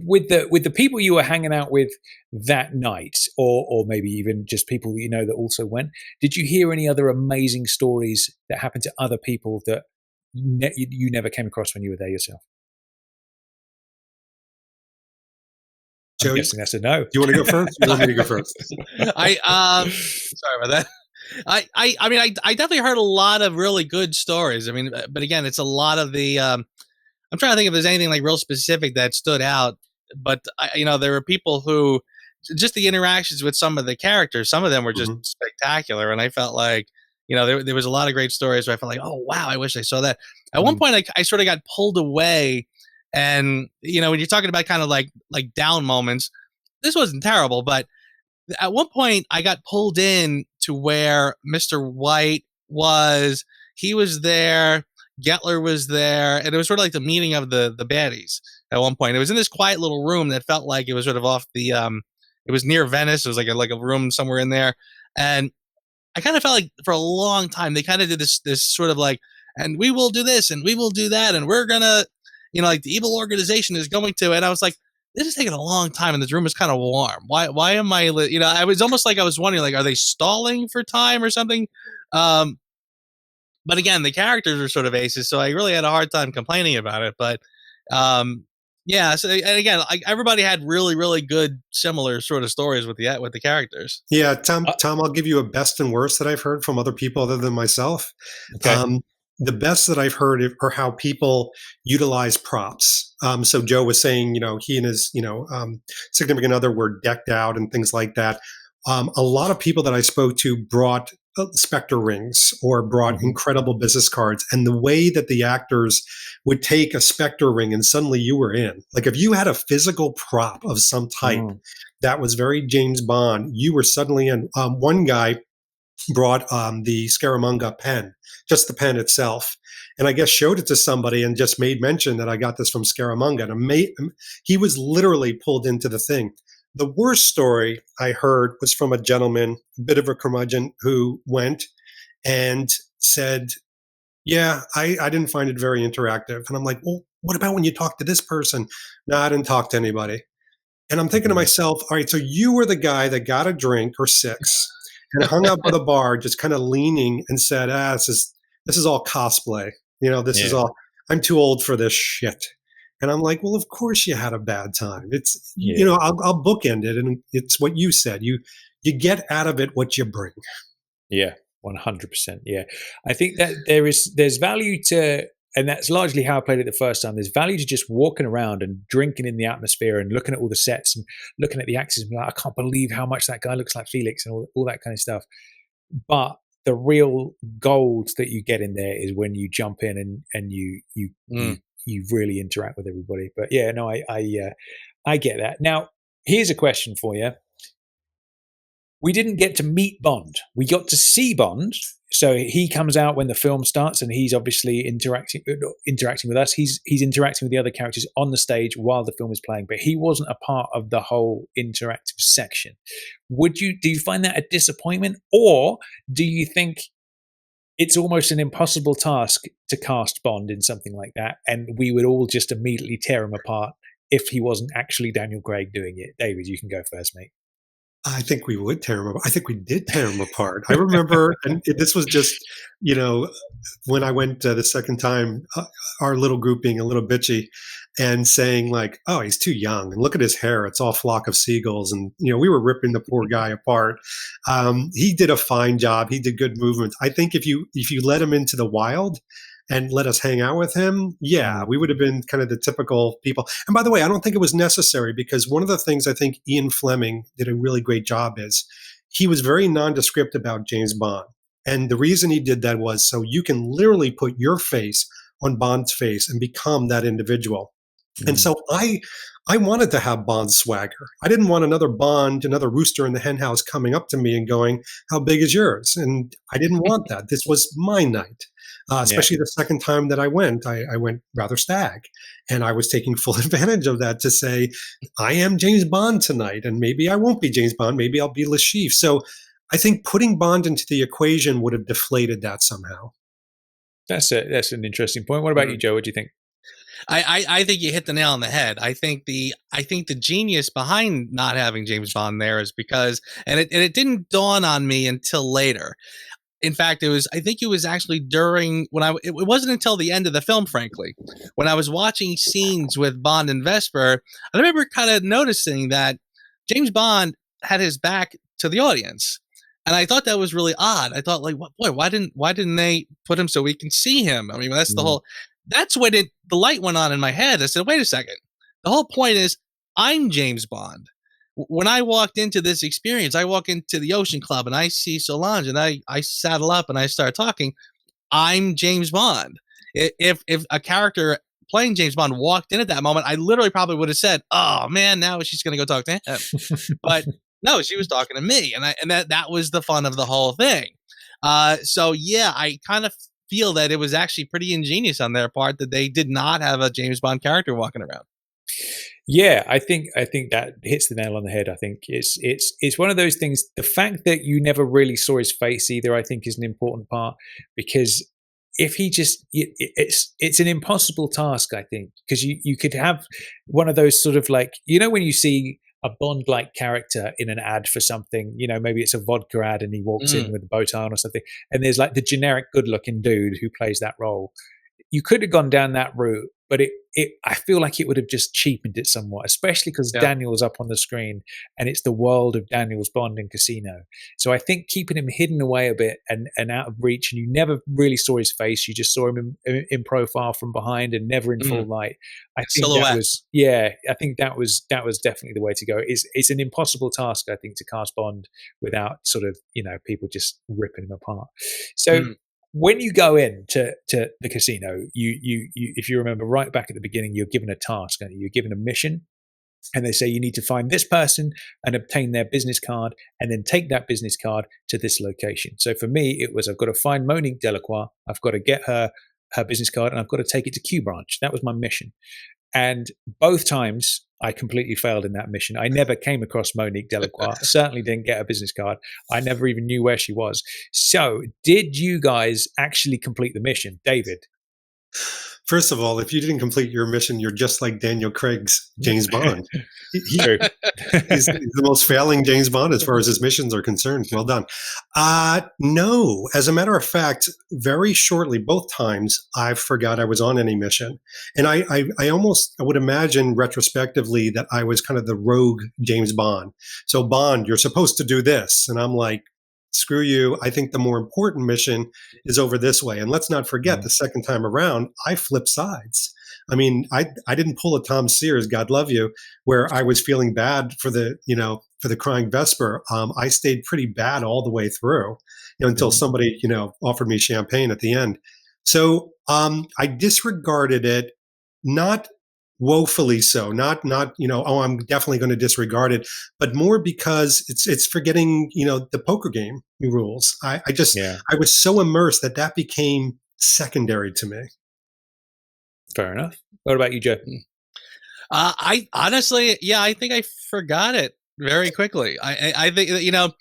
with the people you were hanging out with that night, or maybe even just people that also went, did you hear any other amazing stories that happened to other people that you never came across when you were there yourself? I'm guessing that's a no. Do you want to go first? You want me to go first? Sorry about that. I mean, I definitely heard a lot of really good stories. I mean, but again, it's a lot of the. I'm trying to think if there's anything like real specific that stood out. But there were people who just the interactions with some of the characters. Some of them were just spectacular, and I felt like there was a lot of great stories where I felt like, oh wow, I wish I saw that. At one point, I sort of got pulled away. And, when you're talking about kind of like down moments, this wasn't terrible, but at one point I got pulled in to where Mr. White was, he was there, Gettler was there, and it was sort of like the meeting of the baddies at one point. It was in this quiet little room that felt like it was sort of off the, it was near Venice. It was like a room somewhere in there. And I kind of felt like for a long time, they kind of did this sort of like, and we will do this and we will do that. And we're going to, like the evil organization is going to, and I was like, this is taking a long time and this room is kind of warm. Why am I, I was almost like I was wondering, like, are they stalling for time or something? But again, the characters are sort of aces, so I really had a hard time complaining about it. But yeah, so and again, everybody had really, really good, similar sort of stories with the characters. Yeah, Tom, I'll give you a best and worst that I've heard from other people other than myself. Okay. The best that I've heard are how people utilize props. So Joe was saying, he and his, significant other were decked out and things like that. A lot of people that I spoke to brought Spectre rings or brought incredible business cards. And the way that the actors would take a Spectre ring and suddenly you were in. Like if you had a physical prop of some type that was very James Bond, you were suddenly in. One guy brought the Scaramanga pen, just the pen itself. And I guess showed it to somebody and just made mention that I got this from Scaramanga. And he was literally pulled into the thing. The worst story I heard was from a gentleman, a bit of a curmudgeon, who went and said, yeah, I didn't find it very interactive. And I'm like, well, what about when you talk to this person? No, I didn't talk to anybody. And I'm thinking to myself, all right, so you were the guy that got a drink or six and hung out by the bar, just kind of leaning and said, this is all cosplay. This is all, I'm too old for this shit. And I'm like, well, of course you had a bad time. It's, I'll bookend it. And it's what you said. You get out of it what you bring. Yeah, 100%. Yeah. I think that there's value to, and that's largely how I played it the first time. There's value to just walking around and drinking in the atmosphere and looking at all the sets and looking at the actors and being like, I can't believe how much that guy looks like Felix and all that kind of stuff. But the real gold that you get in there is when you jump in and you really interact with everybody. But yeah, no, I get that. Now, here's a question for you. We didn't get to meet Bond. We got to see Bond. So he comes out when the film starts and he's obviously interacting with us. He's interacting with the other characters on the stage while the film is playing, but he wasn't a part of the whole interactive section. Do you find that a disappointment, or do you think it's almost an impossible task to cast Bond in something like that and we would all just immediately tear him apart if he wasn't actually Daniel Craig doing it? David, you can go first, mate. I think we would tear him apart. I think we did tear him apart. I remember, and this was just, when I went the second time, our little group being a little bitchy and saying like, oh, he's too young. And look at his hair. It's all flock of seagulls. And, we were ripping the poor guy apart. He did a fine job. He did good movements. I think if you let him into the wild and let us hang out with him, yeah, we would have been kind of the typical people. And by the way, I don't think it was necessary, because one of the things I think Ian Fleming did a really great job is he was very nondescript about James Bond. And the reason he did that was so you can literally put your face on Bond's face and become that individual. And so I wanted to have Bond's swagger. I didn't want another Bond, another rooster in the hen house coming up to me and going, "How big is yours?" And I didn't want that. This was my night. Especially the second time that I went rather stag. And I was taking full advantage of that to say, I am James Bond tonight. And maybe I won't be James Bond. Maybe I'll be Le Chiffre. So I think putting Bond into the equation would have deflated that somehow. That's an interesting point. What about you, Joe? What do you think? I think you hit the nail on the head. I think the genius behind not having James Bond there is because, and it didn't dawn on me until later. In fact, I think it was actually during it wasn't until the end of the film, frankly, when I was watching scenes with Bond and Vesper, I remember kind of noticing that James Bond had his back to the audience. And I thought that was really odd. I thought, like, why didn't they put him so we can see him? I mean, that's when the light went on in my head. I said, wait a second. The whole point is I'm James Bond. When I walked into this experience, I walk into the Ocean Club and I see Salons and I saddle up and I start talking. I'm James Bond. If a character playing James Bond walked in at that moment, I literally probably would have said, "Oh man, now she's going to go talk to him." But no, she was talking to me, and that was the fun of the whole thing. So yeah, I kind of feel that it was actually pretty ingenious on their part that they did not have a James Bond character walking around. Yeah, I think that hits the nail on the head. I think it's one of those things. The fact that you never really saw his face either, I think, is an important part, because if he just, it's an impossible task, I think, because you could have one of those sort of like, when you see a Bond-like character in an ad for something, maybe it's a vodka ad and he walks in with a bow tie on or something, and there's like the generic good-looking dude who plays that role. You could have gone down that route, but I feel like it would have just cheapened it somewhat, especially because Daniel's up on the screen and it's the world of Daniel's Bond in Casino. So I think keeping him hidden away a bit and out of reach, and you never really saw his face, you just saw him in profile from behind and never in full light. I think I think that was definitely the way to go. It's an impossible task, I think, to cast Bond without sort of people just ripping him apart. So. When you go into the casino, you if you remember right back at the beginning, you're given a task, and you're given a mission, and they say you need to find this person and obtain their business card, and then take that business card to this location. So for me, it was I've got to find Monique Delacroix, I've got to get her business card, and I've got to take it to Q Branch. That was my mission. And both times I completely failed in that mission. I never came across Monique Delacroix, certainly didn't get a business card. I never even knew where she was. So did you guys actually complete the mission? David? First of all, if you didn't complete your mission, you're just like Daniel Craig's James Bond. He's the most failing James Bond as far as his missions are concerned. Well done. No, as a matter of fact, very shortly, both times, I forgot I was on any mission. And I would imagine retrospectively that I was kind of the rogue James Bond. So Bond, you're supposed to do this. And I'm like, screw you. I think the more important mission is over this way. And let's not forget, the second time around, I flipped sides. I mean, I didn't pull a Tom Sears, God love you, where I was feeling bad for the crying Vesper. I stayed pretty bad all the way through until somebody, offered me champagne at the end. So I disregarded it, not woefully so, not I'm definitely going to disregard it, but more because it's forgetting the poker game rules. I was so immersed that became secondary to me. Fair enough. What about you, Joe? I honestly, I think I forgot it very quickly. I think that,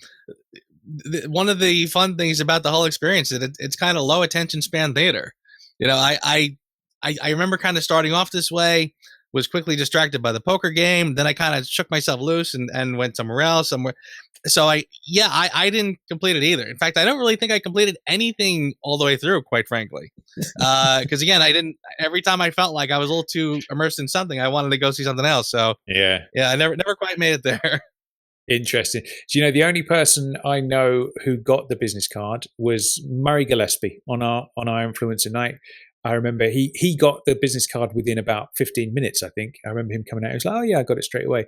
one of the fun things about the whole experience is that it's kind of low attention span theater. I remember kind of starting off this way, was quickly distracted by the poker game. Then I kind of shook myself loose and went somewhere else. So I didn't complete it either. In fact, I don't really think I completed anything all the way through, quite frankly. Because again, every time I felt like I was a little too immersed in something, I wanted to go see something else. So yeah, I never quite made it there. Interesting. Do the only person I know who got the business card was Murray Gillespie on our Influencer night. I remember he got the business card within about 15 minutes, I think. I remember him coming out. He was like, oh, yeah, I got it straight away.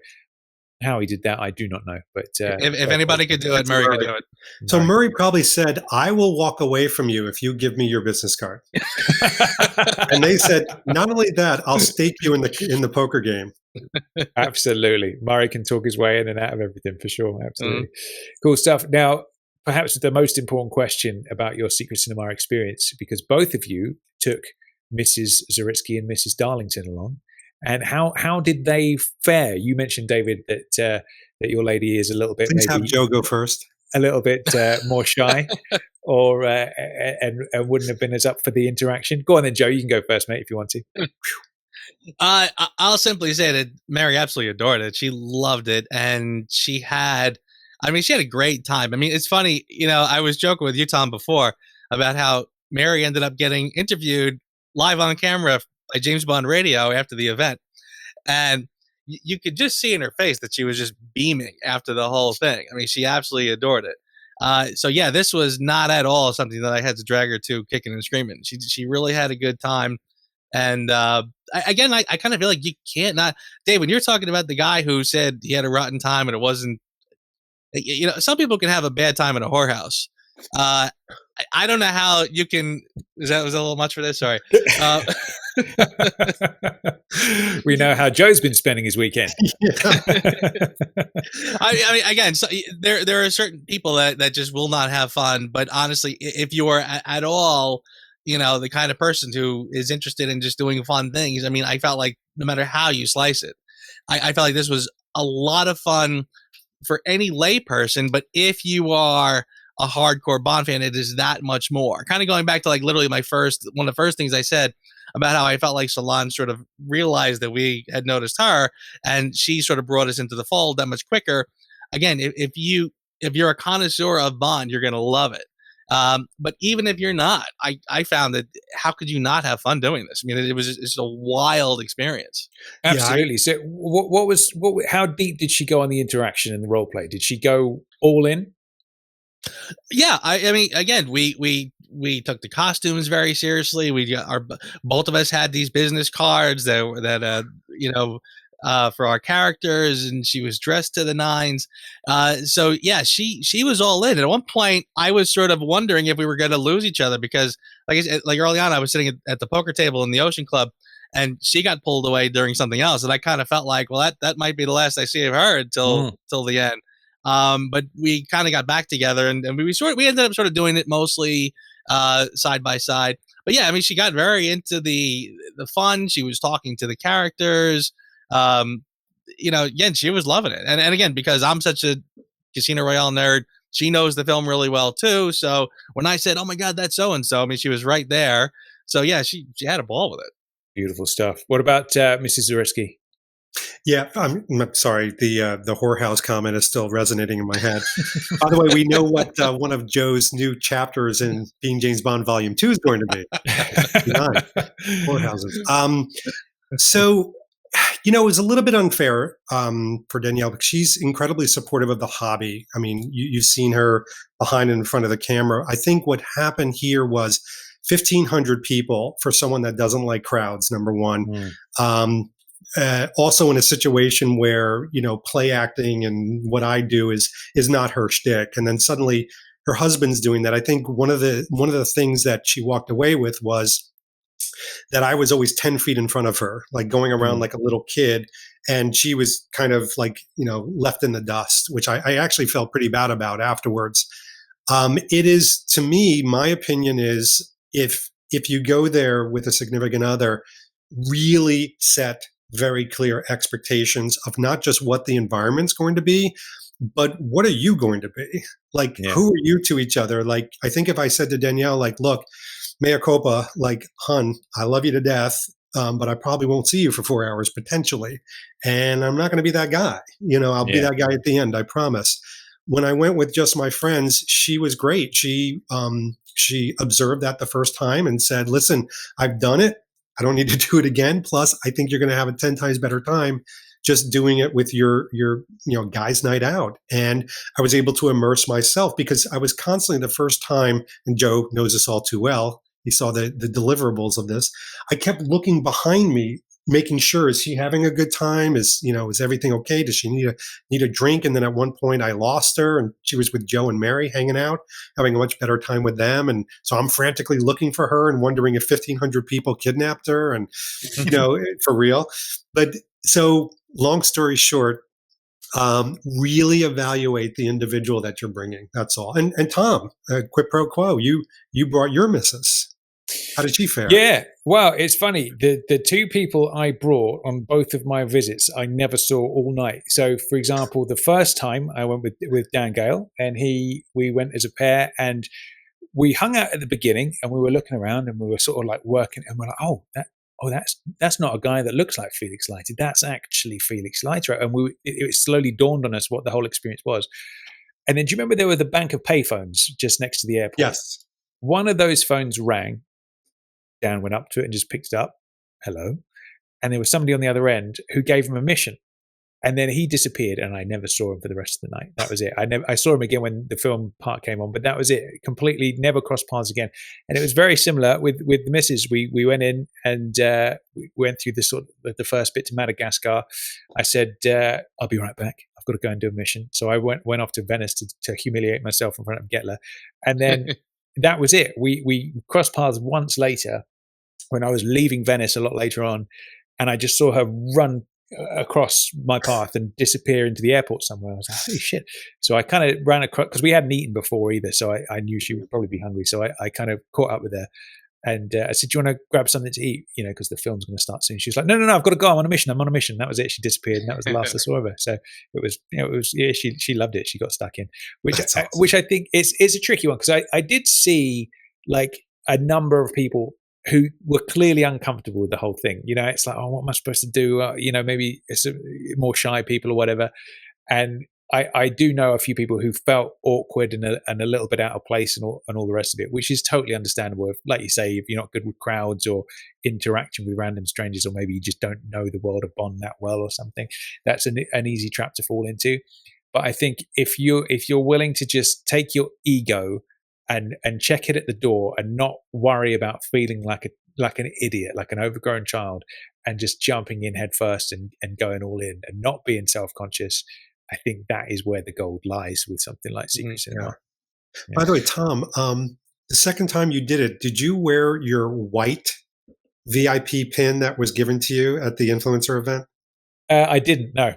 How he did that, I do not know. But if anybody could do it, Murray could do it. So Murray probably said, "I will walk away from you if you give me your business card." And they said, "Not only that, I'll stake you in the poker game." Absolutely. Murray can talk his way in and out of everything for sure. Absolutely. Cool stuff. Now, perhaps the most important question about your Secret Cinema experience, because both of you took Mrs. Zaritsky and Mrs. Darlington along. And how did they fare? You mentioned, David, that your lady is a little bit Please maybe have Joe go first. A little bit more shy, or and wouldn't have been as up for the interaction. Go on then, Joe. You can go first, mate, if you want to. I'll simply say that Mary absolutely adored it. She loved it, and she had a great time. I mean, it's funny, I was joking with you, Tom, before about how Mary ended up getting interviewed live on camera by James Bond Radio after the event. And you could just see in her face that she was just beaming after the whole thing. I mean, she absolutely adored it. So yeah, this was not at all something that I had to drag her to kicking and screaming. She really had a good time. And I kind of feel like you can't not. Dave, when you're talking about the guy who said he had a rotten time and it wasn't, some people can have a bad time in a whorehouse. I don't know how you can. Was that a little much for this? Sorry. We know how Joe's been spending his weekend. I mean, again, so there are certain people that just will not have fun. But honestly, if you are at all, the kind of person who is interested in just doing fun things, I mean, I felt like no matter how you slice it, I felt like this was a lot of fun for any lay person. But if you are a hardcore Bond fan, it is that much more. Kind of going back to like literally one of the first things I said about how I felt like Salons sort of realized that we had noticed her, and she sort of brought us into the fold that much quicker. Again, if you're a connoisseur of Bond, you're going to love it. But even if you're not, I found that how could you not have fun doing this? I mean, it's a wild experience. Absolutely. So how deep did she go on the interaction and the role play? Did she go all in? Yeah, I mean, again, we took the costumes very seriously. Both of us had these business cards that for our characters, and she was dressed to the nines. So yeah, she was all in. At one point, I was sort of wondering if we were going to lose each other because, like early on, I was sitting at the poker table in the Ocean Club, and she got pulled away during something else, and I kind of felt like, well, that might be the last I see of her until the end. But we kind of got back together, and we ended up sort of doing it mostly side by side. But yeah, I mean, she got very into the fun. She was talking to the characters. Again, she was loving it. And again, because I'm such a Casino Royale nerd, she knows the film really well too. So when I said, "Oh my God, that's so and so," I mean, she was right there. So yeah, she had a ball with it. Beautiful stuff. What about Mrs. Zaritsky? Yeah, I'm sorry. The whorehouse comment is still resonating in my head. By the way, we know what one of Joe's new chapters in Being James Bond Volume 2 is going to be. Whorehouses. So, it was a little bit unfair for Danielle because she's incredibly supportive of the hobby. I mean, you've seen her behind and in front of the camera. I think what happened here was 1,500 people for someone that doesn't like crowds, number one. Also in a situation where, play acting and what I do is not her shtick. And then suddenly her husband's doing that. I think one of the things that she walked away with was that I was always 10 feet in front of her, like going around like a little kid. And she was kind of like, left in the dust, which I actually felt pretty bad about afterwards. It is, to me, my opinion is if you go there with a significant other, really set very clear expectations of not just what the environment's going to be, but what are you going to be? Like, who are you to each other? Like, I think if I said to Danielle, like, look, mea culpa, like, hun, I love you to death, but I probably won't see you for 4 hours potentially. And I'm not going to be that guy. I'll be that guy at the end, I promise. When I went with just my friends, she was great. She observed that the first time and said, listen, I've done it. I don't need to do it again. Plus, I think you're going to have a 10 times better time just doing it with your guys' night out. And I was able to immerse myself because I was constantly, the first time, and Joe knows this all too well, he saw the deliverables of this, I kept looking behind me making sure, is she having a good time? Is everything okay? Does she need a drink? And then at one point I lost her, and she was with Joe and Mary hanging out, having a much better time with them. And so I'm frantically looking for her and wondering if 1,500 people kidnapped her, and for real. But so long story short, really evaluate the individual that you're bringing. That's all. And Tom, quid pro quo, you brought your missus. How did she fare? Yeah, well, it's funny. The two people I brought on both of my visits, I never saw all night. So, for example, the first time I went with Dan Gale, and we went as a pair, and we hung out at the beginning, and we were looking around, and we were sort of like working, and we're like, that's not a guy that looks like Felix Leiter. That's actually Felix Leiter, and it slowly dawned on us what the whole experience was. And then, do you remember there were the bank of payphones just next to the airport? Yes. One of those phones rang. Dan went up to it and just picked it up. Hello. And there was somebody on the other end who gave him a mission. And then he disappeared, and I never saw him for the rest of the night. That was it. I saw him again when the film part came on, but that was it. Completely never crossed paths again. And it was very similar with the missus. We went in and we went through the first bit to Madagascar. I said, I'll be right back. I've got to go and do a mission. So I went off to Venice to humiliate myself in front of Getler. And then that was it. We crossed paths once later when I was leaving Venice a lot later on, and I just saw her run across my path and disappear into the airport somewhere. I was like, holy shit. So I kind of ran across, because we hadn't eaten before either, so I knew she would probably be hungry. So I kind of caught up with her, and I said, do you want to grab something to eat? Because the film's going to start soon. She was like, no, I've got to go. I'm on a mission. That was it. She disappeared, and that was the last I saw of her. So it was she loved it. She got stuck in, which I think is a tricky one, because I did see like a number of people who were clearly uncomfortable with the whole thing. It's like, oh, what am I supposed to do? Maybe it's more shy people or whatever. And I do know a few people who felt awkward and a little bit out of place and all the rest of it, which is totally understandable. Like you say, if you're not good with crowds or interacting with random strangers, or maybe you just don't know the world of Bond that well or something, that's an easy trap to fall into. But I think if you're willing to just take your ego and check it at the door, and not worry about feeling like an idiot, like an overgrown child, and just jumping in head first and going all in and not being self-conscious, I think that is where the gold lies with something like Secret Cinema. Yeah. By the way, Tom, the second time you did it, did you wear your white VIP pin that was given to you at the influencer event? I didn't, no.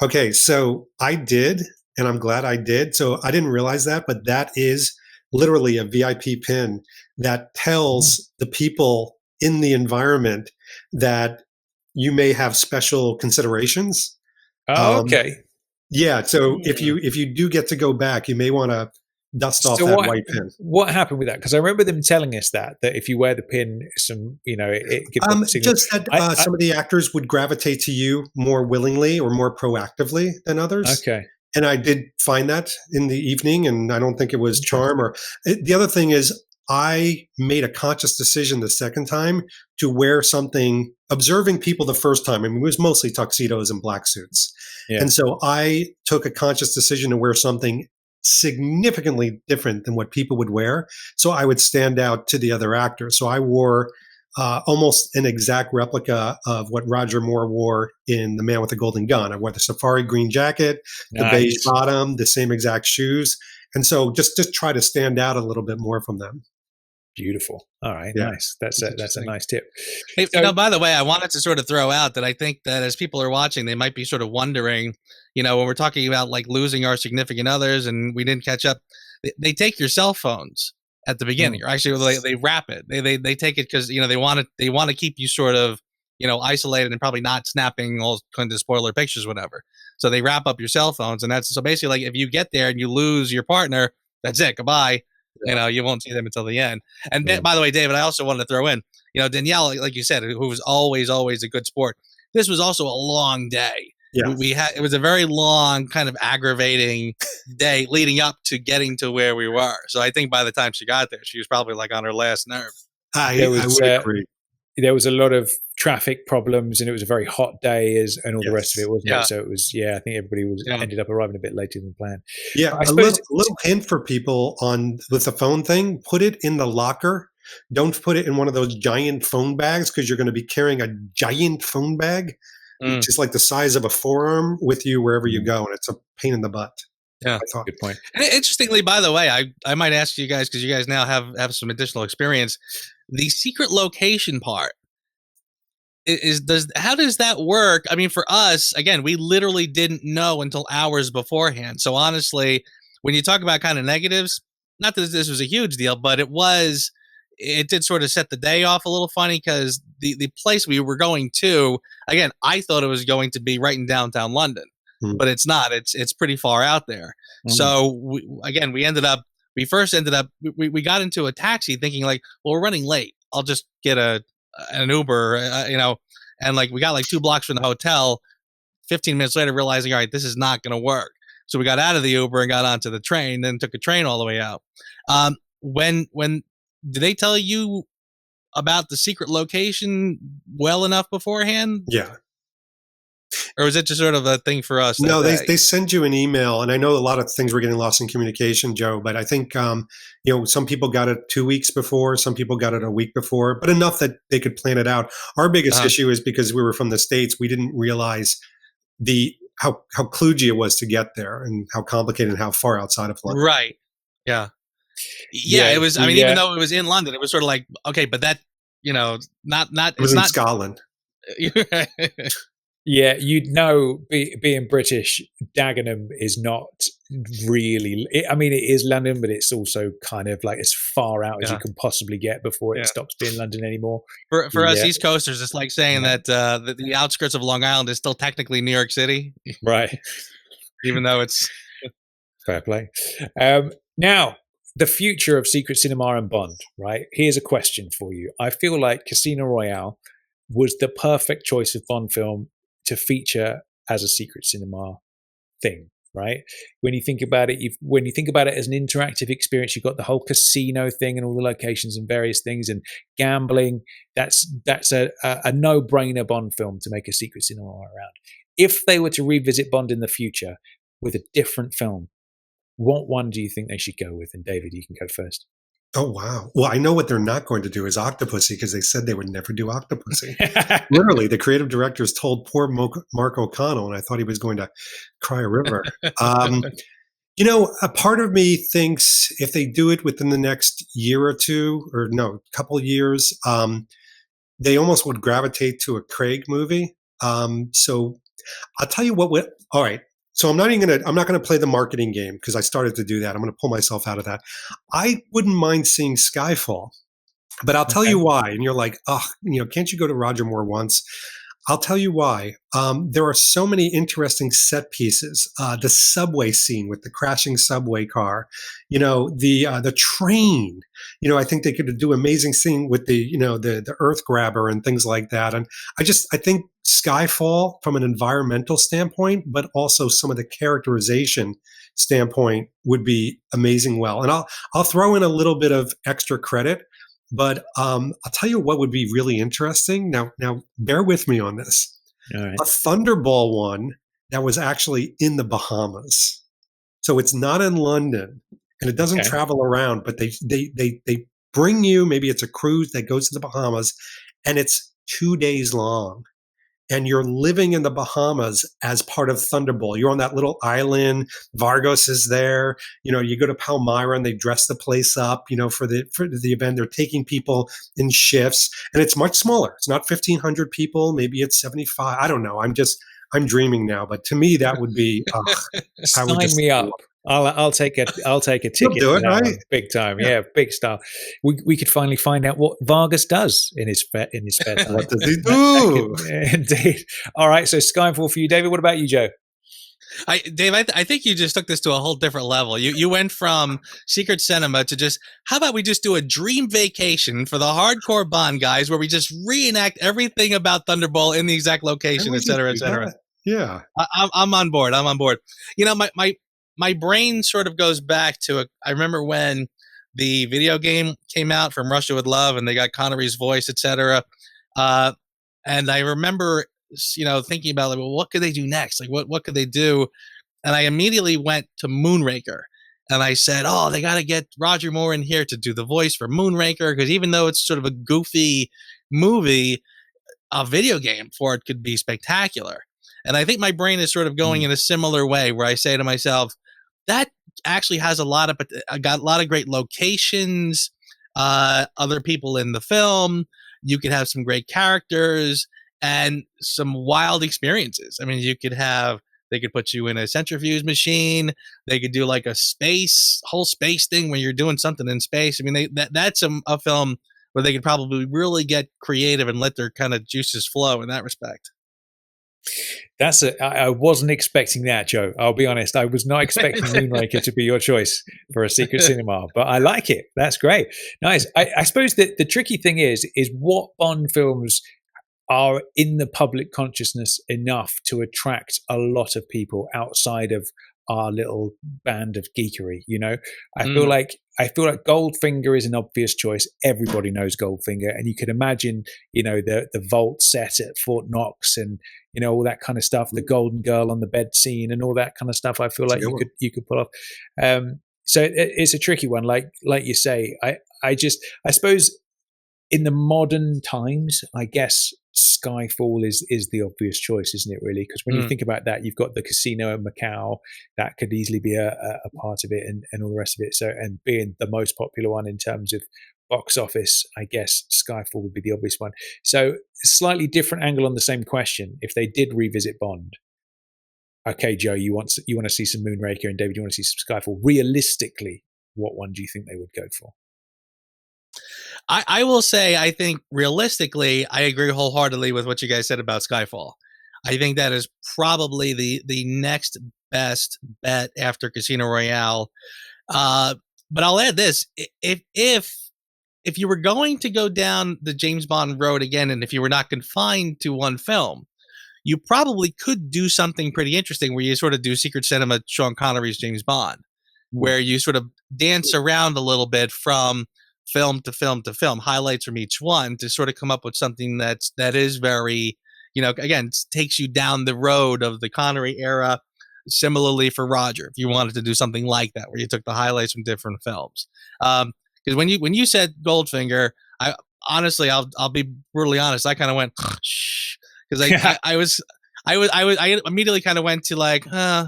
Okay, so I did, and I'm glad I did. So I didn't realize that, but that is literally a VIP pin that tells the people in the environment that you may have special considerations. Oh, okay. Yeah. So if you do get to go back, you may want to dust off that white pin. What happened with that? Because I remember them telling us that if you wear the pin, it gives just that some of the actors would gravitate to you more willingly or more proactively than others. Okay. And I did find that in the evening, and I don't think it was charm. The other thing is, I made a conscious decision the second time to wear something, observing people the first time. I mean, it was mostly tuxedos and black suits. Yeah. And so I took a conscious decision to wear something significantly different than what people would wear, so I would stand out to the other actors. So I wore almost an exact replica of what Roger Moore wore in The Man with the Golden Gun. I wore the safari green jacket, the beige bottom, the same exact shoes. And so just try to stand out a little bit more from them. Beautiful. All right. Yeah. Nice. That's a nice tip. Hey, by the way, I wanted to sort of throw out that I think that as people are watching, they might be sort of wondering, when we're talking about like losing our significant others and we didn't catch up, they take your cell phones at the beginning, or actually they wrap it. They take it because they want to keep you sort of isolated and probably not snapping all kinds of spoiler pictures, whatever. So they wrap up your cell phones, and that's so basically like if you get there and you lose your partner, that's it. Goodbye. Yeah. You won't see them until the end. And by the way, David, I also wanted to throw in, Danielle, like you said, who was always a good sport. This was also a long day. Yeah. It was a very long, kind of aggravating day leading up to getting to where we were. So I think by the time she got there, she was probably like on her last nerve. I would agree. There was a lot of traffic problems, and it was a very hot day and all the rest of it, wasn't it? So it was, I think everybody ended up arriving a bit later than planned. Yeah, a little hint for people with the phone thing, put it in the locker Don't put it in one of those giant phone bags because you're going to be carrying a giant phone bag, which is like the size of a forearm with you wherever you go. And it's a pain in the butt. Yeah, good point. And interestingly, by the way, I might ask you guys, because you guys now have some additional experience. The secret location part how does that work? I mean, for us, again, we literally didn't know until hours beforehand. So honestly, when you talk about kind of negatives, not that this was a huge deal, but it did sort of set the day off a little funny, because the place we were going to, again, I thought it was going to be right in downtown London. But it's not. It's pretty far out there. So we first ended up we got into a taxi thinking like, well, we're running late. I'll just get an Uber, and like we got like 2 blocks from the hotel. 15 minutes later, realizing, all right, this is not going to work. So we got out of the Uber and got onto the train, then took a train all the way out. When did they tell you about the secret location well enough beforehand? Yeah. Or was it just sort of a thing for us? No, they send you an email, and I know a lot of things were getting lost in communication, Joe. But I think some people got it 2 weeks before, some people got it a week before, but enough that they could plan it out. Our biggest issue is because we were from the States, we didn't realize how kludgy it was to get there, and how complicated and how far outside of London. Right. Yeah. Yeah. It was. I mean, even though it was in London, it was sort of like, okay, but that not. It was in Scotland. Yeah, being British, Dagenham is not really. I mean, it is London, but it's also kind of like as far out as you can possibly get before it stops being London anymore. For us East Coasters, it's like saying that the outskirts of Long Island is still technically New York City, right? Even though it's fair play. Now, the future of secret cinema and Bond. Right, here's a question for you. I feel like Casino Royale was the perfect choice of Bond film to feature as a secret cinema thing, right? When you think about it, as an interactive experience, you've got the whole casino thing and all the locations and various things and gambling. That's a no-brainer Bond film to make a secret cinema around. If they were to revisit Bond in the future with a different film, what one do you think they should go with? And David, you can go first. Oh, wow. Well, I know what they're not going to do is Octopussy, because they said they would never do Octopussy. Literally, the creative directors told poor Mark O'Connell, and I thought he was going to cry a river. A part of me thinks if they do it within the next year or two, or no, couple of years, they almost would gravitate to a Craig movie. So I'll tell you what. All right. So I'm not going to play the marketing game, because I started to do that. I'm going to pull myself out of that. I wouldn't mind seeing Skyfall, but I'll tell you why. And you're like, can't you go to Roger Moore once? I'll tell you why. There are so many interesting set pieces. The subway scene with the crashing subway car, the train. I think they could do amazing scene with the earth grabber and things like that. And I think Skyfall from an environmental standpoint, but also some of the characterization standpoint would be amazing. Well, and I'll throw in a little bit of extra credit. But I'll tell you what would be really interesting. Now, bear with me on this. All right. A Thunderball one that was actually in the Bahamas. So it's not in London, and it doesn't travel around, but they bring you, maybe it's a cruise that goes to the Bahamas, and it's 2 days long. And you're living in the Bahamas as part of Thunderball. You're on that little island. Vargos is there. You go to Palmyra and they dress the place up, for the event. They're taking people in shifts, and it's much smaller. It's not 1,500 people. Maybe it's 75. I don't know. I'm dreaming now, but to me that would be. Sign me up. I'll take a ticket. You'll do it, right? Big time, yeah, big style. We could finally find out what Vargas does in his spare time. What does he do? Indeed. All right, so Skyfall for you, David. What about you, Joe? Dave, I think you just took this to a whole different level. You went from secret cinema to just, how about we just do a dream vacation for the hardcore Bond guys, where we just reenact everything about Thunderball in the exact location, et cetera, et cetera. Yeah, I'm on board. My brain sort of goes back to I remember when the video game came out from Russia with Love, and they got Connery's voice, etc. And I remember, thinking about what could they do next? Like what could they do? And I immediately went to Moonraker, and I said, "Oh, they got to get Roger Moore in here to do the voice for Moonraker, because even though it's sort of a goofy movie, a video game for it could be spectacular." And I think my brain is sort of going in a similar way, where I say to myself, that actually has got a lot of great locations, other people in the film. You could have some great characters and some wild experiences. I mean, they could put you in a centrifuge machine. They could do like a whole space thing where you're doing something in space. I mean, that's a film where they could probably really get creative and let their kind of juices flow in that respect. I wasn't expecting that, Joe. I'll be honest. I was not expecting Moonraker to be your choice for a secret cinema, but I like it. That's great. Nice. I suppose that the tricky thing is what Bond films are in the public consciousness enough to attract a lot of people outside of our little band of geekery. I feel like Goldfinger is an obvious choice. Everybody knows Goldfinger, and you can imagine, the vault set at Fort Knox, and all that kind of stuff. The Golden Girl on the bed scene, and all that kind of stuff. I feel like you could pull off. So it's a tricky one, like you say. I suppose in the modern times, I guess Skyfall is the obvious choice, isn't it, really? Because when you think about that, you've got the casino in Macau that could easily be a part of it, and all the rest of it. So, and being the most popular one in terms of box office, I guess Skyfall would be the obvious one. So, slightly different angle on the same question. If they did revisit Bond, okay, Joe, you want to see some Moonraker, and David, you want to see some Skyfall. Realistically, what one do you think they would go for? I will say, I think realistically, I agree wholeheartedly with what you guys said about Skyfall. I think that is probably the next best bet after Casino Royale. But I'll add this: if you were going to go down the James Bond road again, and if you were not confined to one film, you probably could do something pretty interesting where you sort of do secret cinema Sean Connery's James Bond, where you sort of dance around a little bit from film to film to film, highlights from each one, to sort of come up with something that is very, again, takes you down the road of the Connery era. Similarly for Roger, if you wanted to do something like that, where you took the highlights from different films. Because when you said Goldfinger, I honestly, I'll be brutally honest, I kind of went shh, because I immediately kind of went to like,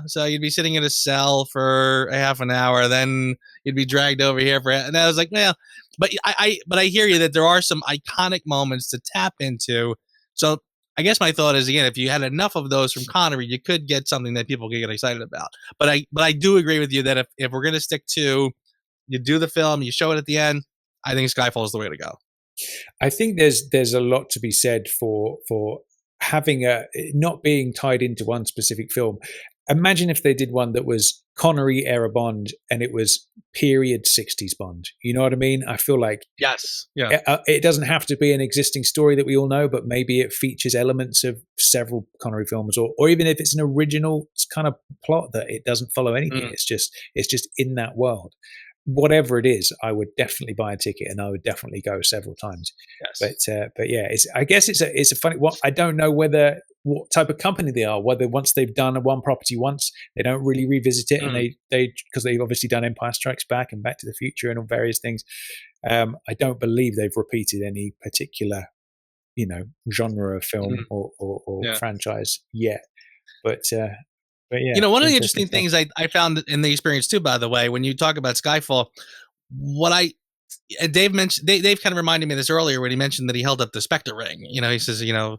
so you'd be sitting in a cell for a half an hour, then you'd be dragged over here and I was like, well, but I hear you that there are some iconic moments to tap into. So I guess my thought is, again, if you had enough of those from Connery, you could get something that people could get excited about. But I do agree with you that if we're going to stick to, you do the film, you show it at the end, I think Skyfall is the way to go. I think there's a lot to be said for having not being tied into one specific film. Imagine if they did one that was Connery era Bond and it was period 60s Bond. You know what I mean? I feel like yes, yeah. It doesn't have to be an existing story that we all know, but maybe it features elements of several Connery films, or even if it's an original kind of plot that it doesn't follow anything. It's just in that world. Whatever it is, I would definitely buy a ticket, and I would definitely go several times. Yes. But yeah, I guess it's a funny. I don't know what type of company they are. Whether once they've done one property once, they don't really revisit it, and they because they've obviously done Empire Strikes Back and Back to the Future and all various things. I don't believe they've repeated any particular, genre of film or franchise yet. But yeah, one of the interesting things I found in the experience too, by the way, when you talk about Skyfall, Dave mentioned, Dave kind of reminded me of this earlier when he mentioned that he held up the Spectre ring. He says, and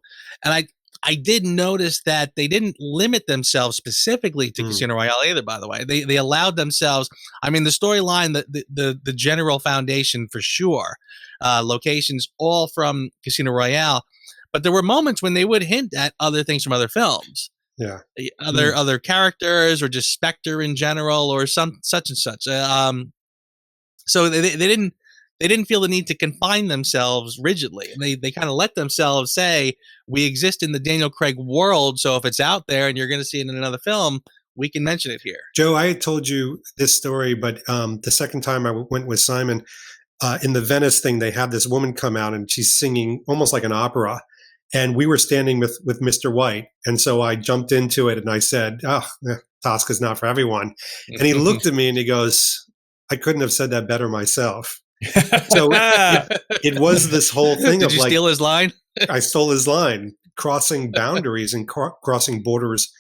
I did notice that they didn't limit themselves specifically to Casino Royale either, by the way. They allowed themselves, the storyline, the general foundation for sure, locations all from Casino Royale, but there were moments when they would hint at other things from other films. Yeah, other characters, or just Spectre in general, or some such and such. So they didn't feel the need to confine themselves rigidly. They kind of let themselves say, we exist in the Daniel Craig world, so if it's out there and you're going to see it in another film, we can mention it here. Joe, I had told you this story, but the second time I went with Simon, in the Venice thing, they had this woman come out and she's singing almost like an opera. And we were standing with Mr. White. And so I jumped into it and I said, Tosca's not for everyone. And he looked at me and he goes, I couldn't have said that better myself. So it was this whole thing Did of you like, steal his line? I stole his line, crossing boundaries and crossing borders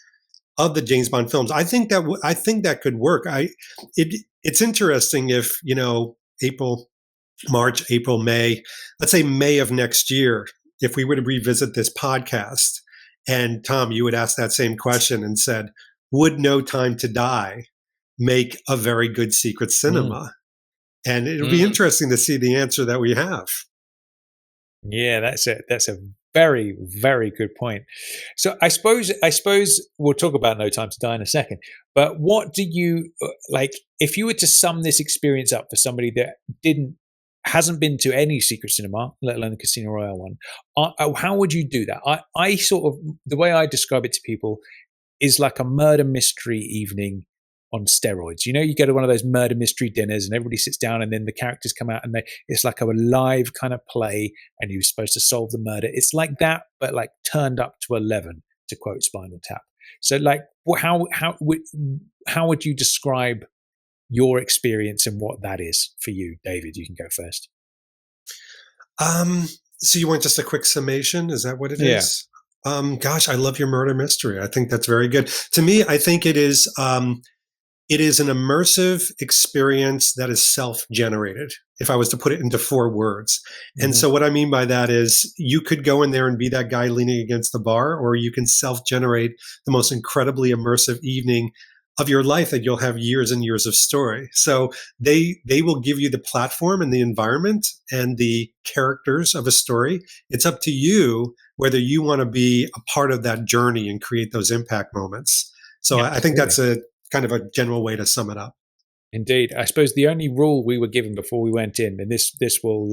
of the James Bond films. I think that could work. It's interesting if, March, April, May, let's say May of next year, if we were to revisit this podcast and Tom, you would ask that same question and said, would No Time to Die make a very good secret cinema? And it'll be interesting to see the answer that we have. Yeah, that's a very, very good point. So I suppose we'll talk about No Time to Die in a second. But what do you like if you were to sum this experience up for somebody that hasn't been to any secret cinema, let alone the Casino Royale one? How would you do that? I sort of, the way I describe it to people is like a murder mystery evening on steroids. You go to one of those murder mystery dinners and everybody sits down and then the characters come out and it's like a live kind of play and you're supposed to solve the murder. It's like that, but like turned up to 11, to quote Spinal Tap. So like how would you describe your experience and what that is for you? David, you can go first. So you want just a quick summation? Is that what it is? Gosh, I love your murder mystery. I think that's very good. To me, I think it is an immersive experience that is self-generated, if I was to put it into 4 words. And so what I mean by that is you could go in there and be that guy leaning against the bar, or you can self-generate the most incredibly immersive evening of your life that you'll have years and years of story. So they will give you the platform and the environment and the characters of a story. It's up to you whether you want to be a part of that journey and create those impact moments. So I think that's a kind of a general way to sum it up. Indeed. I suppose the only rule we were given before we went in, and this will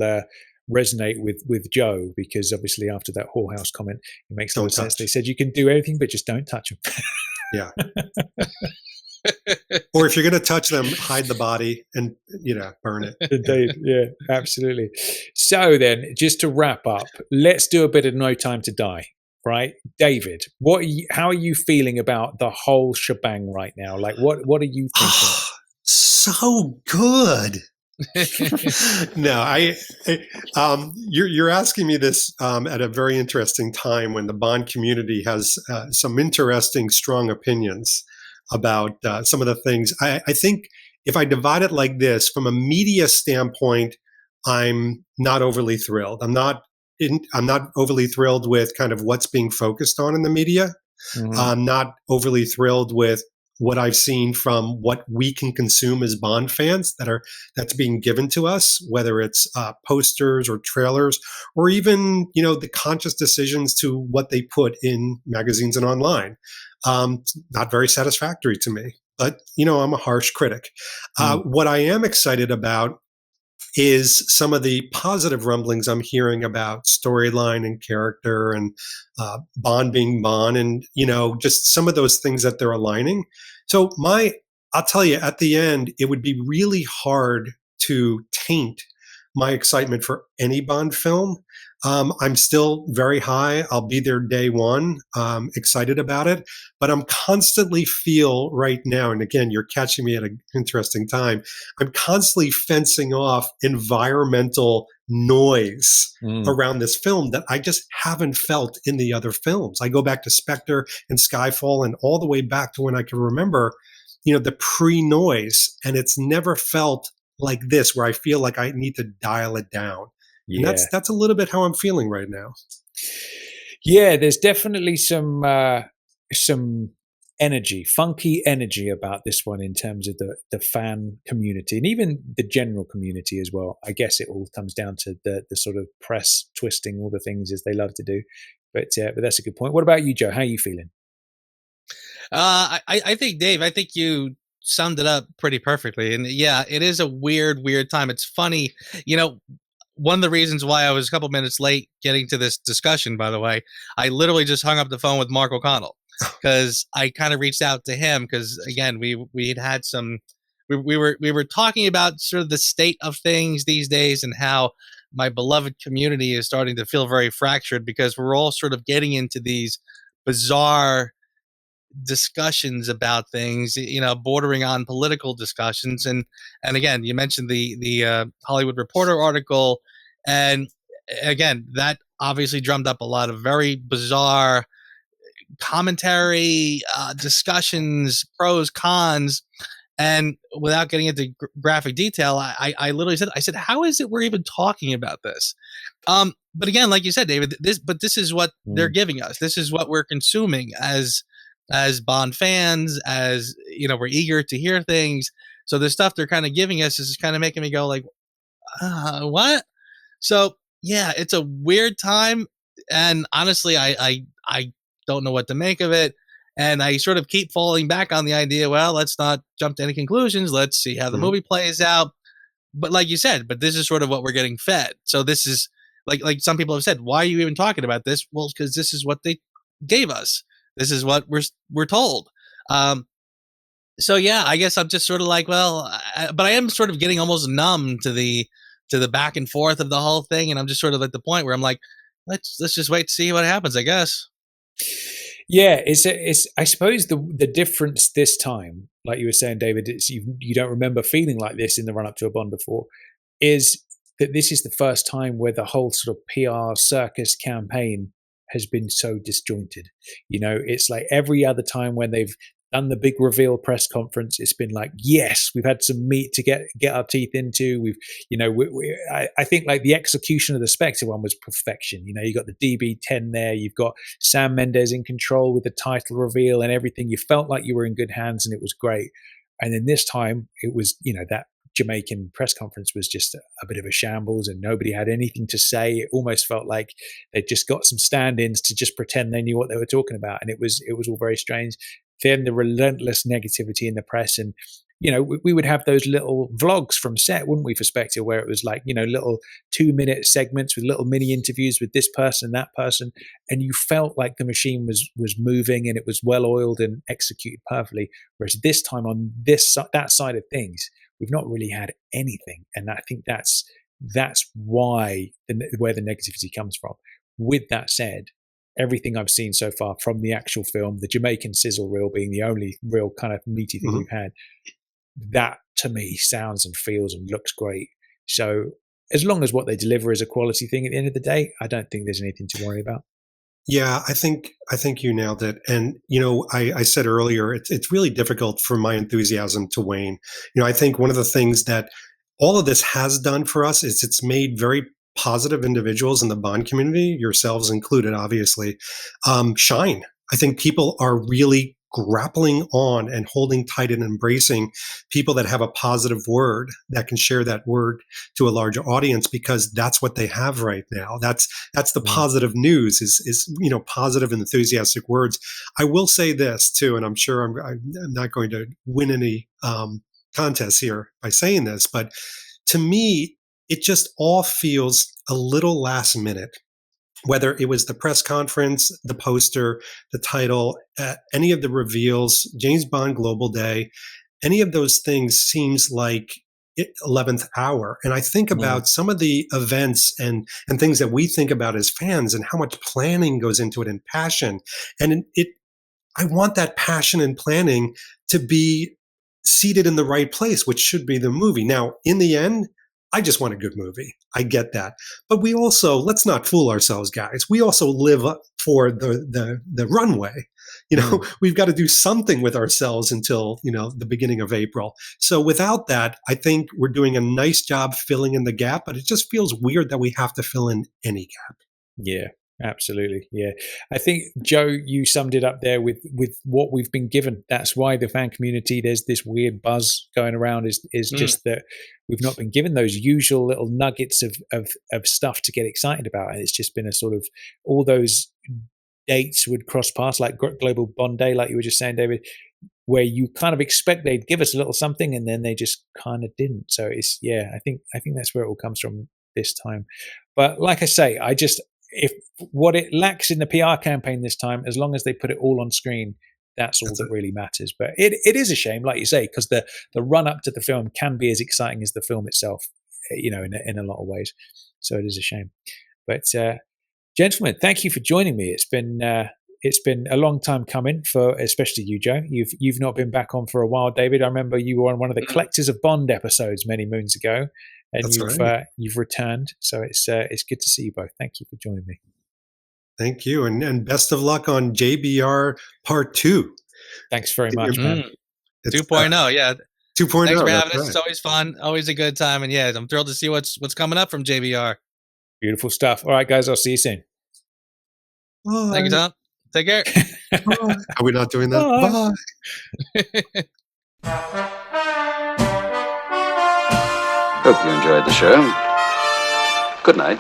resonate with Joe, because obviously after that whorehouse comment, it makes no sense. They said you can do anything, but just don't touch them. Yeah. Or if you're going to touch them, hide the body and, burn it. Indeed. Yeah, absolutely. So then, just to wrap up, let's do a bit of No Time to Die. Right, David, how are you feeling about the whole shebang right now? Like, what are you thinking? So good. No, you're asking me this at a very interesting time when the Bond community has some interesting, strong opinions about some of the things. I think if I divide it like this, from a media standpoint, I'm not overly thrilled. I'm not overly thrilled with kind of what's being focused on in the media. I'm not overly thrilled with what I've seen from what we can consume as Bond fans that's being given to us, whether it's posters or trailers, or even, the conscious decisions to what they put in magazines and online. Not very satisfactory to me, but, I'm a harsh critic. What I am excited about is some of the positive rumblings I'm hearing about storyline and character and Bond being Bond and, just some of those things that they're aligning. So I'll tell you, at the end, it would be really hard to taint my excitement for any Bond film. I'm still very high. I'll be there day one, excited about it. But I'm constantly feel right now, and again, you're catching me at an interesting time, I'm constantly fencing off environmental noise around this film that I just haven't felt in the other films. I go back to Spectre and Skyfall and all the way back to when I can remember, the pre-noise, and it's never felt like this, where I feel like I need to dial it down. And that's a little bit how I'm feeling right now. Yeah, there's definitely some energy, funky energy about this one in terms of the fan community and even the general community as well. I guess it all comes down to the sort of press twisting all the things as they love to do. But that's a good point. What about you, Joe? How are you feeling? I think, Dave, I think you summed it up pretty perfectly. And yeah, it is a weird time. It's funny, one of the reasons why I was a couple minutes late getting to this discussion, by the way, I literally just hung up the phone with Mark O'Connell because I kind of reached out to him because, again, we had some, we were talking about sort of the state of things these days and how my beloved community is starting to feel very fractured because we're all sort of getting into these bizarre discussions about things, bordering on political discussions. And again, you mentioned the Hollywood Reporter article, and again, that obviously drummed up a lot of very bizarre commentary, discussions, pros, cons. And without getting into graphic detail, I literally said, how is it we're even talking about this? But again, like you said, David, this is what they're giving us. This is what we're consuming as Bond fans, as we're eager to hear things. So the stuff they're kind of giving us is kind of making me go like, what? So yeah, it's a weird time. And honestly, I don't know what to make of it. And I sort of keep falling back on the idea, well, let's not jump to any conclusions. Let's see how the movie plays out. But like you said, this is sort of what we're getting fed. So this is like some people have said, why are you even talking about this? Well, because this is what they gave us. This is what we're told. So yeah, I guess I'm just sort of like, well, but I am sort of getting almost numb to the back and forth of the whole thing. And I'm just sort of at the point where I'm like, let's just wait to see what happens, I guess. Yeah, it's. I suppose the difference this time, like you were saying, David, it's you don't remember feeling like this in the run up to a Bond before, is that this is the first time where the whole sort of PR circus campaign has been so disjointed. It's like every other time when they've done the big reveal press conference, it's been like, yes, we've had some meat to get our teeth into. We've, I think like the execution of the Spectre one was perfection. You got the DB10 there, you've got Sam Mendes in control with the title reveal and everything. You felt like you were in good hands and it was great. And then this time it was, that Jamaican press conference was just a bit of a shambles and nobody had anything to say. It almost felt like they just got some stand-ins to just pretend they knew what they were talking about. And it was all very strange. Then the relentless negativity in the press, and we would have those little vlogs from set, wouldn't we, for Spectre, where it was like little 2-minute segments with little mini interviews with this person and that person, and you felt like the machine was moving and it was well oiled and executed perfectly. Whereas this time on that side of things, we've not really had anything, and I think that's where the negativity comes from. With that said, everything I've seen so far from the actual film, the Jamaican sizzle reel being the only real kind of meaty thing we've had, that to me sounds and feels and looks great. So as long as what they deliver is a quality thing at the end of the day, I don't think there's anything to worry about. Yeah, I think you nailed it. And, I said earlier, it's really difficult for my enthusiasm to wane. I think one of the things that all of this has done for us is it's made very positive individuals in the Bond community, yourselves included, obviously, shine. I think people are really grappling on and holding tight and embracing people that have a positive word that can share that word to a larger audience, because that's what they have right now. That's the positive news is positive and enthusiastic words. I will say this too, and I'm sure I'm not going to win any contests here by saying this, but to me, it just all feels a little last minute, whether it was the press conference, the poster, the title, any of the reveals, James Bond Global Day, any of those things seems like 11th hour. And I think about some of the events and things that we think about as fans and how much planning goes into it and passion. And I want that passion and planning to be seated in the right place, which should be the movie. Now, in the end, I just want a good movie. I get that. But we also, let's not fool ourselves, guys. We also live up for the runway. We've got to do something with ourselves until, the beginning of April. So without that, I think we're doing a nice job filling in the gap, but it just feels weird that we have to fill in any gap. Yeah. Absolutely. Yeah. I think, Joe, you summed it up there with what we've been given. That's why the fan community, there's this weird buzz going around is just that we've not been given those usual little nuggets of stuff to get excited about. And it's just been a sort of, all those dates would cross paths, like Global Bond Day, like you were just saying, David, where you kind of expect they'd give us a little something and then they just kind of didn't. So it's, I think that's where it all comes from this time. But like I say, if what it lacks in the PR campaign this time, as long as they put it all on screen, that's all that really matters. But it is a shame, like you say, because the run up to the film can be as exciting as the film itself, in a lot of ways. So it is a shame. But gentlemen, thank you for joining me. It's been it's been a long time coming for especially you, Joe. You've not been back on for a while, David. I remember you were on one of the Collectors of Bond episodes many moons ago, and you've returned. So it's good to see you both. Thank you for joining me. Thank you, and best of luck on JBR Part 2. Thanks very much, man. 2.0, yeah. 2.0. Thanks for having us. It's always fun, always a good time, and yeah, I'm thrilled to see what's coming up from JBR. Beautiful stuff. All right, guys, I'll see you soon. Bye. Thank you, Tom. Take care. Are we not doing that? Bye. Hope you enjoyed the show. Good night.